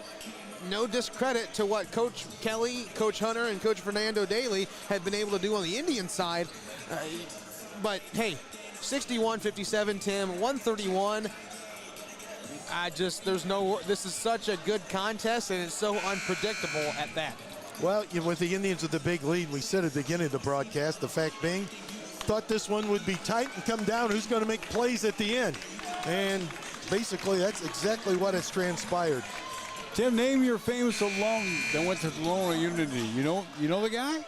discredit to what Coach Kelly, Coach Hunter, and Coach Fernando Daly have been able to do on the Indian side. But hey, 61-57, Tim, 131. This is such a good contest, and it's so unpredictable at that. Well, with the Indians with the big lead, we said at the beginning of the broadcast, the fact being, thought this one would be tight and come down. Who's going to make plays at the end? And basically, that's exactly what has transpired. Tim, name your famous alum that went to Tolono Unity. You know the guy?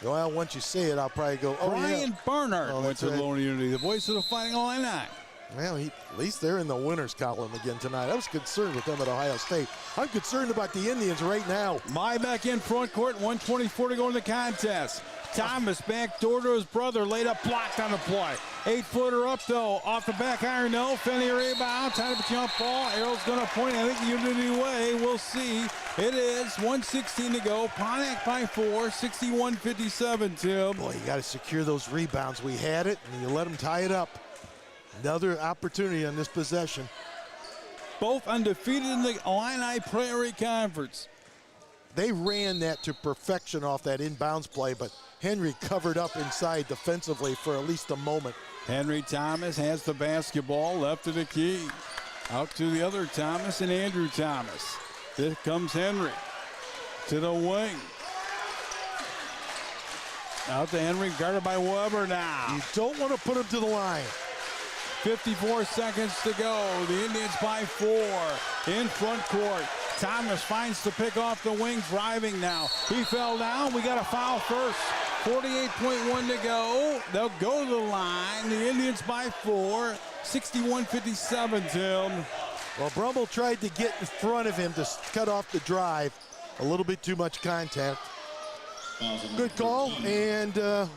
Well, once you say it, I'll probably go, oh, Brian yeah. Barnard went to right. Tolono Unity, the voice of the Fighting Illini. Well, at least they're in the winners column again tonight. I was concerned with them at Ohio State. I'm concerned about the Indians right now. My back in front court, 1:24 to go in the contest. Thomas back door to his brother, laid up, blocked on the play. 8-footer up though, off the back iron, no. Fenney rebound, tied up a jump ball. Arrow's gonna point, I think Unity way. We'll see. It is 1:16 to go. Pontiac by 4, 61-57, Tim. Boy, you got to secure those rebounds. We had it, and you let them tie it up. Another opportunity on this possession. Both undefeated in the Illini Prairie Conference. They ran that to perfection off that inbounds play, but Henry covered up inside defensively for at least a moment. Henry Thomas has the basketball left of the key. Out to the other Thomas and Andrew Thomas. Here comes Henry to the wing. Out to Henry, guarded by Weber now. You don't want to put him to the line. 54 seconds to go. The Indians by 4 in front court. Thomas finds to pick off the wing, driving now. He fell down. We got a foul first. 48.1 to go. They'll go to the line. The Indians by 4, 61-57, Tim. Well, Brummel tried to get in front of him to cut off the drive. A little bit too much contact. Good call, and the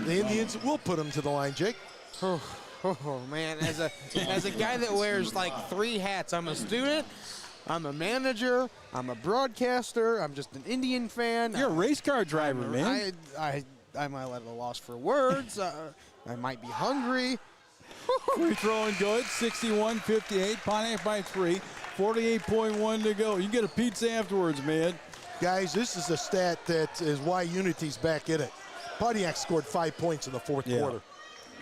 Indians will put him to the line, Jake. Oh, man, as a guy that wears like 3 hats, I'm a student, I'm a manager, I'm a broadcaster, I'm just an Indian fan. You're a race car driver, man. I'm at a loss for words. I might be hungry. Free throwing good, 61-58. Pontiac by 3, 48.1 to go. You get a pizza afterwards, man. Guys, this is a stat that is why Unity's back in it. Pontiac scored 5 points in the fourth quarter.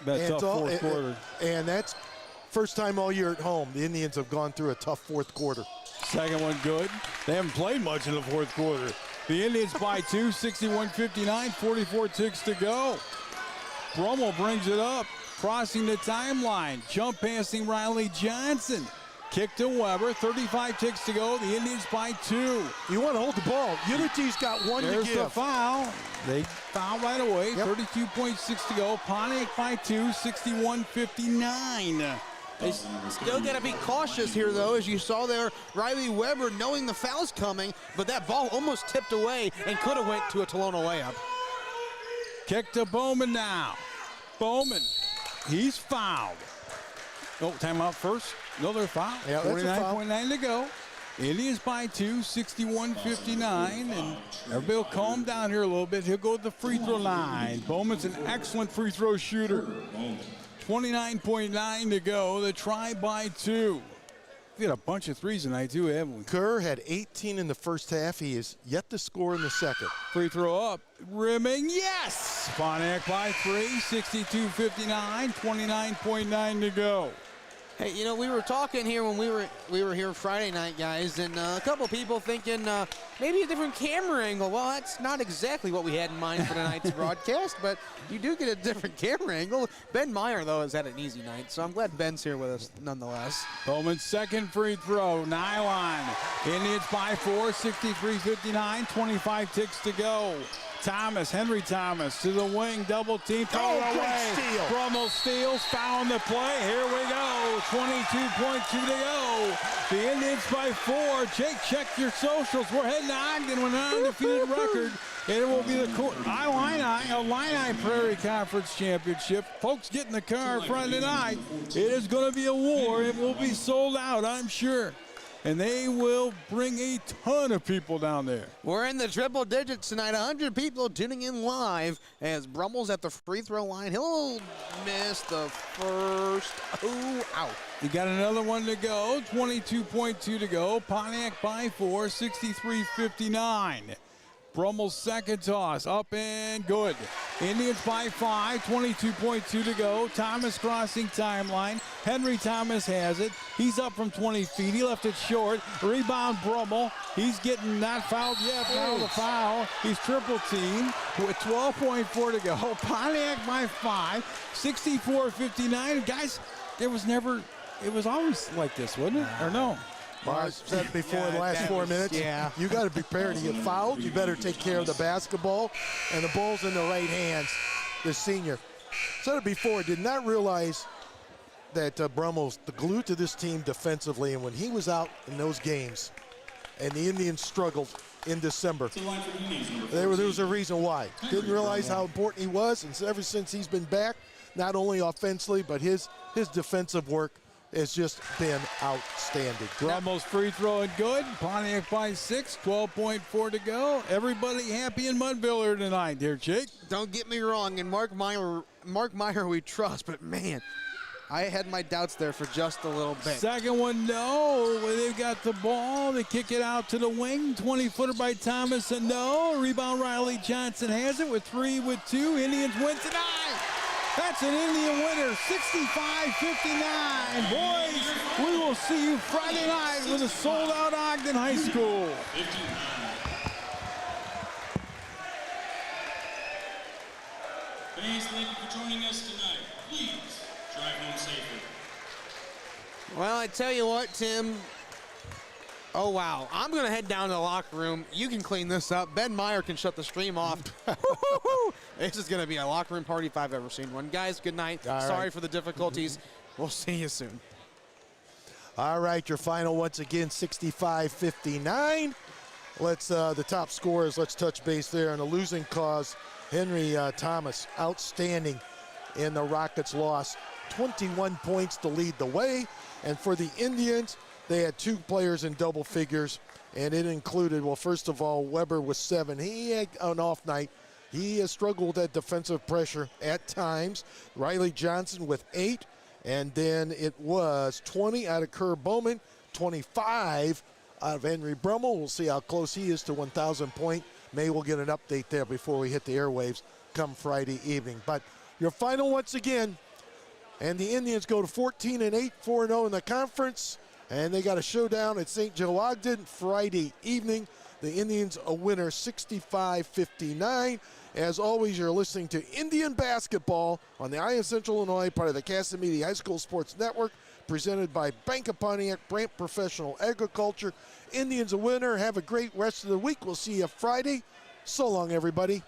That tough fourth quarter. And that's first time all year at home. The Indians have gone through a tough fourth quarter. Second one good. They haven't played much in the fourth quarter. The Indians by 2, 61-59, 44 ticks to go. Brummel brings it up, crossing the timeline. Jump passing Riley Johnson. Kick to Weber, 35 ticks to go. The Indians by 2. You want to hold the ball. Unity's got 1 to give. There's the foul. They foul right away. Yep. 32.6 to go. Pontiac by 2, 61-59. They still got to be cautious here, though, as you saw there. Riley Weber knowing the foul's coming, but that ball almost tipped away and could have went to a Tolono layup. Kick to Bowman now. Bowman, he's fouled. Oh, timeout first. Another foul. Yeah, 49.9 to go. Indians by 2, 61-59. And everybody will calm down here a little bit. He'll go to the free throw line. Bowman's an excellent free throw shooter. 29.9 to go. The try by 2. We had a bunch of threes tonight, too, haven't we? Kerr had 18 in the first half. He is yet to score in the second. Free throw up. Rimming, yes! Pontiac by 3, 62-59, 29.9 to go. Hey, you know, we were talking here when we were here Friday night, guys, and a couple people thinking maybe a different camera angle. Well, that's not exactly what we had in mind for tonight's broadcast, but you do get a different camera angle. Ben Meyer, though, has had an easy night, so I'm glad Ben's here with us nonetheless. Bowman's second free throw, nylon. Indians by 4, 63-59, 25 ticks to go. Thomas, Henry Thomas to the wing, double team, throw it away. Steal. Brummel steals, foul on the play. Here we go, 22.2 to go. The Indians by 4. Jake, check your socials. We're heading to Ogden with an undefeated record. It will be the Illini Prairie Conference Championship. Folks, get in the car Friday night. It is going to be a war. It will be sold out, I'm sure. And they will bring a ton of people down there. We're in the triple digits tonight. 100 people tuning in live as Brummel's at the free throw line. He'll miss the first. Ooh, out. You got another one to go. 22.2 to go. Pontiac by 4, 63-59. Brummel's second toss, up and good. Indians by 5, 22.2 to go. Thomas crossing timeline. Henry Thomas has it. He's up from 20 feet. He left it short. Rebound Brummel. He's getting not fouled yet. Now the foul. He's triple teamed with 12.4 to go. Pontiac by 5, 64-59. Guys, it was always like this, wasn't it? Or no? Well, I said it before the last 4 minutes. Yeah. You got to be prepared to get fouled. You better take care of the basketball. And the ball's in the right hands, the senior. Said it before, did not realize that Brummel's the glue to this team defensively. And when he was out in those games and the Indians struggled in December, there was a reason why. Didn't realize how important he was. And ever since he's been back, not only offensively, but his defensive work has just been outstanding. Brummel's free throw and good. Pontiac by 6, 12.4 to go. Everybody happy in Mudville tonight, dear Jake. Don't get me wrong, and Mark Meyer we trust, but man, I had my doubts there for just a little bit. Second one, no. They've got the ball. They kick it out to the wing. 20-footer by Thomas, and no. Rebound Riley Johnson has it with 3 with 2. Indians win tonight. That's an Indian winner, 65-59. Boys, we will see you Friday night with a sold-out Ogden High School. Fans, thank you for joining us tonight. Please drive home safely. Well, I tell you what, Tim, Oh, wow. I'm going to head down to the locker room. You can clean this up. Ben Meyer can shut the stream off. This is going to be a locker room party if I've ever seen one. Guys, good night. All Sorry right. for the difficulties. We'll see you soon. All right, your final once again, 65-59. Let's the top scorers, let's touch base there. On the losing cause, Henry Thomas, outstanding in the Rockets' loss. 21 points to lead the way. And for the Indians, they had 2 players in double figures, and it included, well, first of all, Weber with 7. He had an off night. He has struggled at defensive pressure at times. Riley Johnson with 8, and then it was 20 out of Kerr Bowman, 25 out of Henry Brummel. We'll see how close he is to 1,000 point. Maybe we'll get an update there before we hit the airwaves come Friday evening. But your final once again, and the Indians go to 14-8, 4-0 in the conference. And they got a showdown at St. Joe Ogden Friday evening. The Indians a winner 65-59. As always, you're listening to Indian Basketball on the Iowa Central Illinois, part of the Casamigos High School Sports Network, presented by Bank of Pontiac, Brant Professional Agriculture. Indians a winner. Have a great rest of the week. We'll see you Friday. So long, everybody.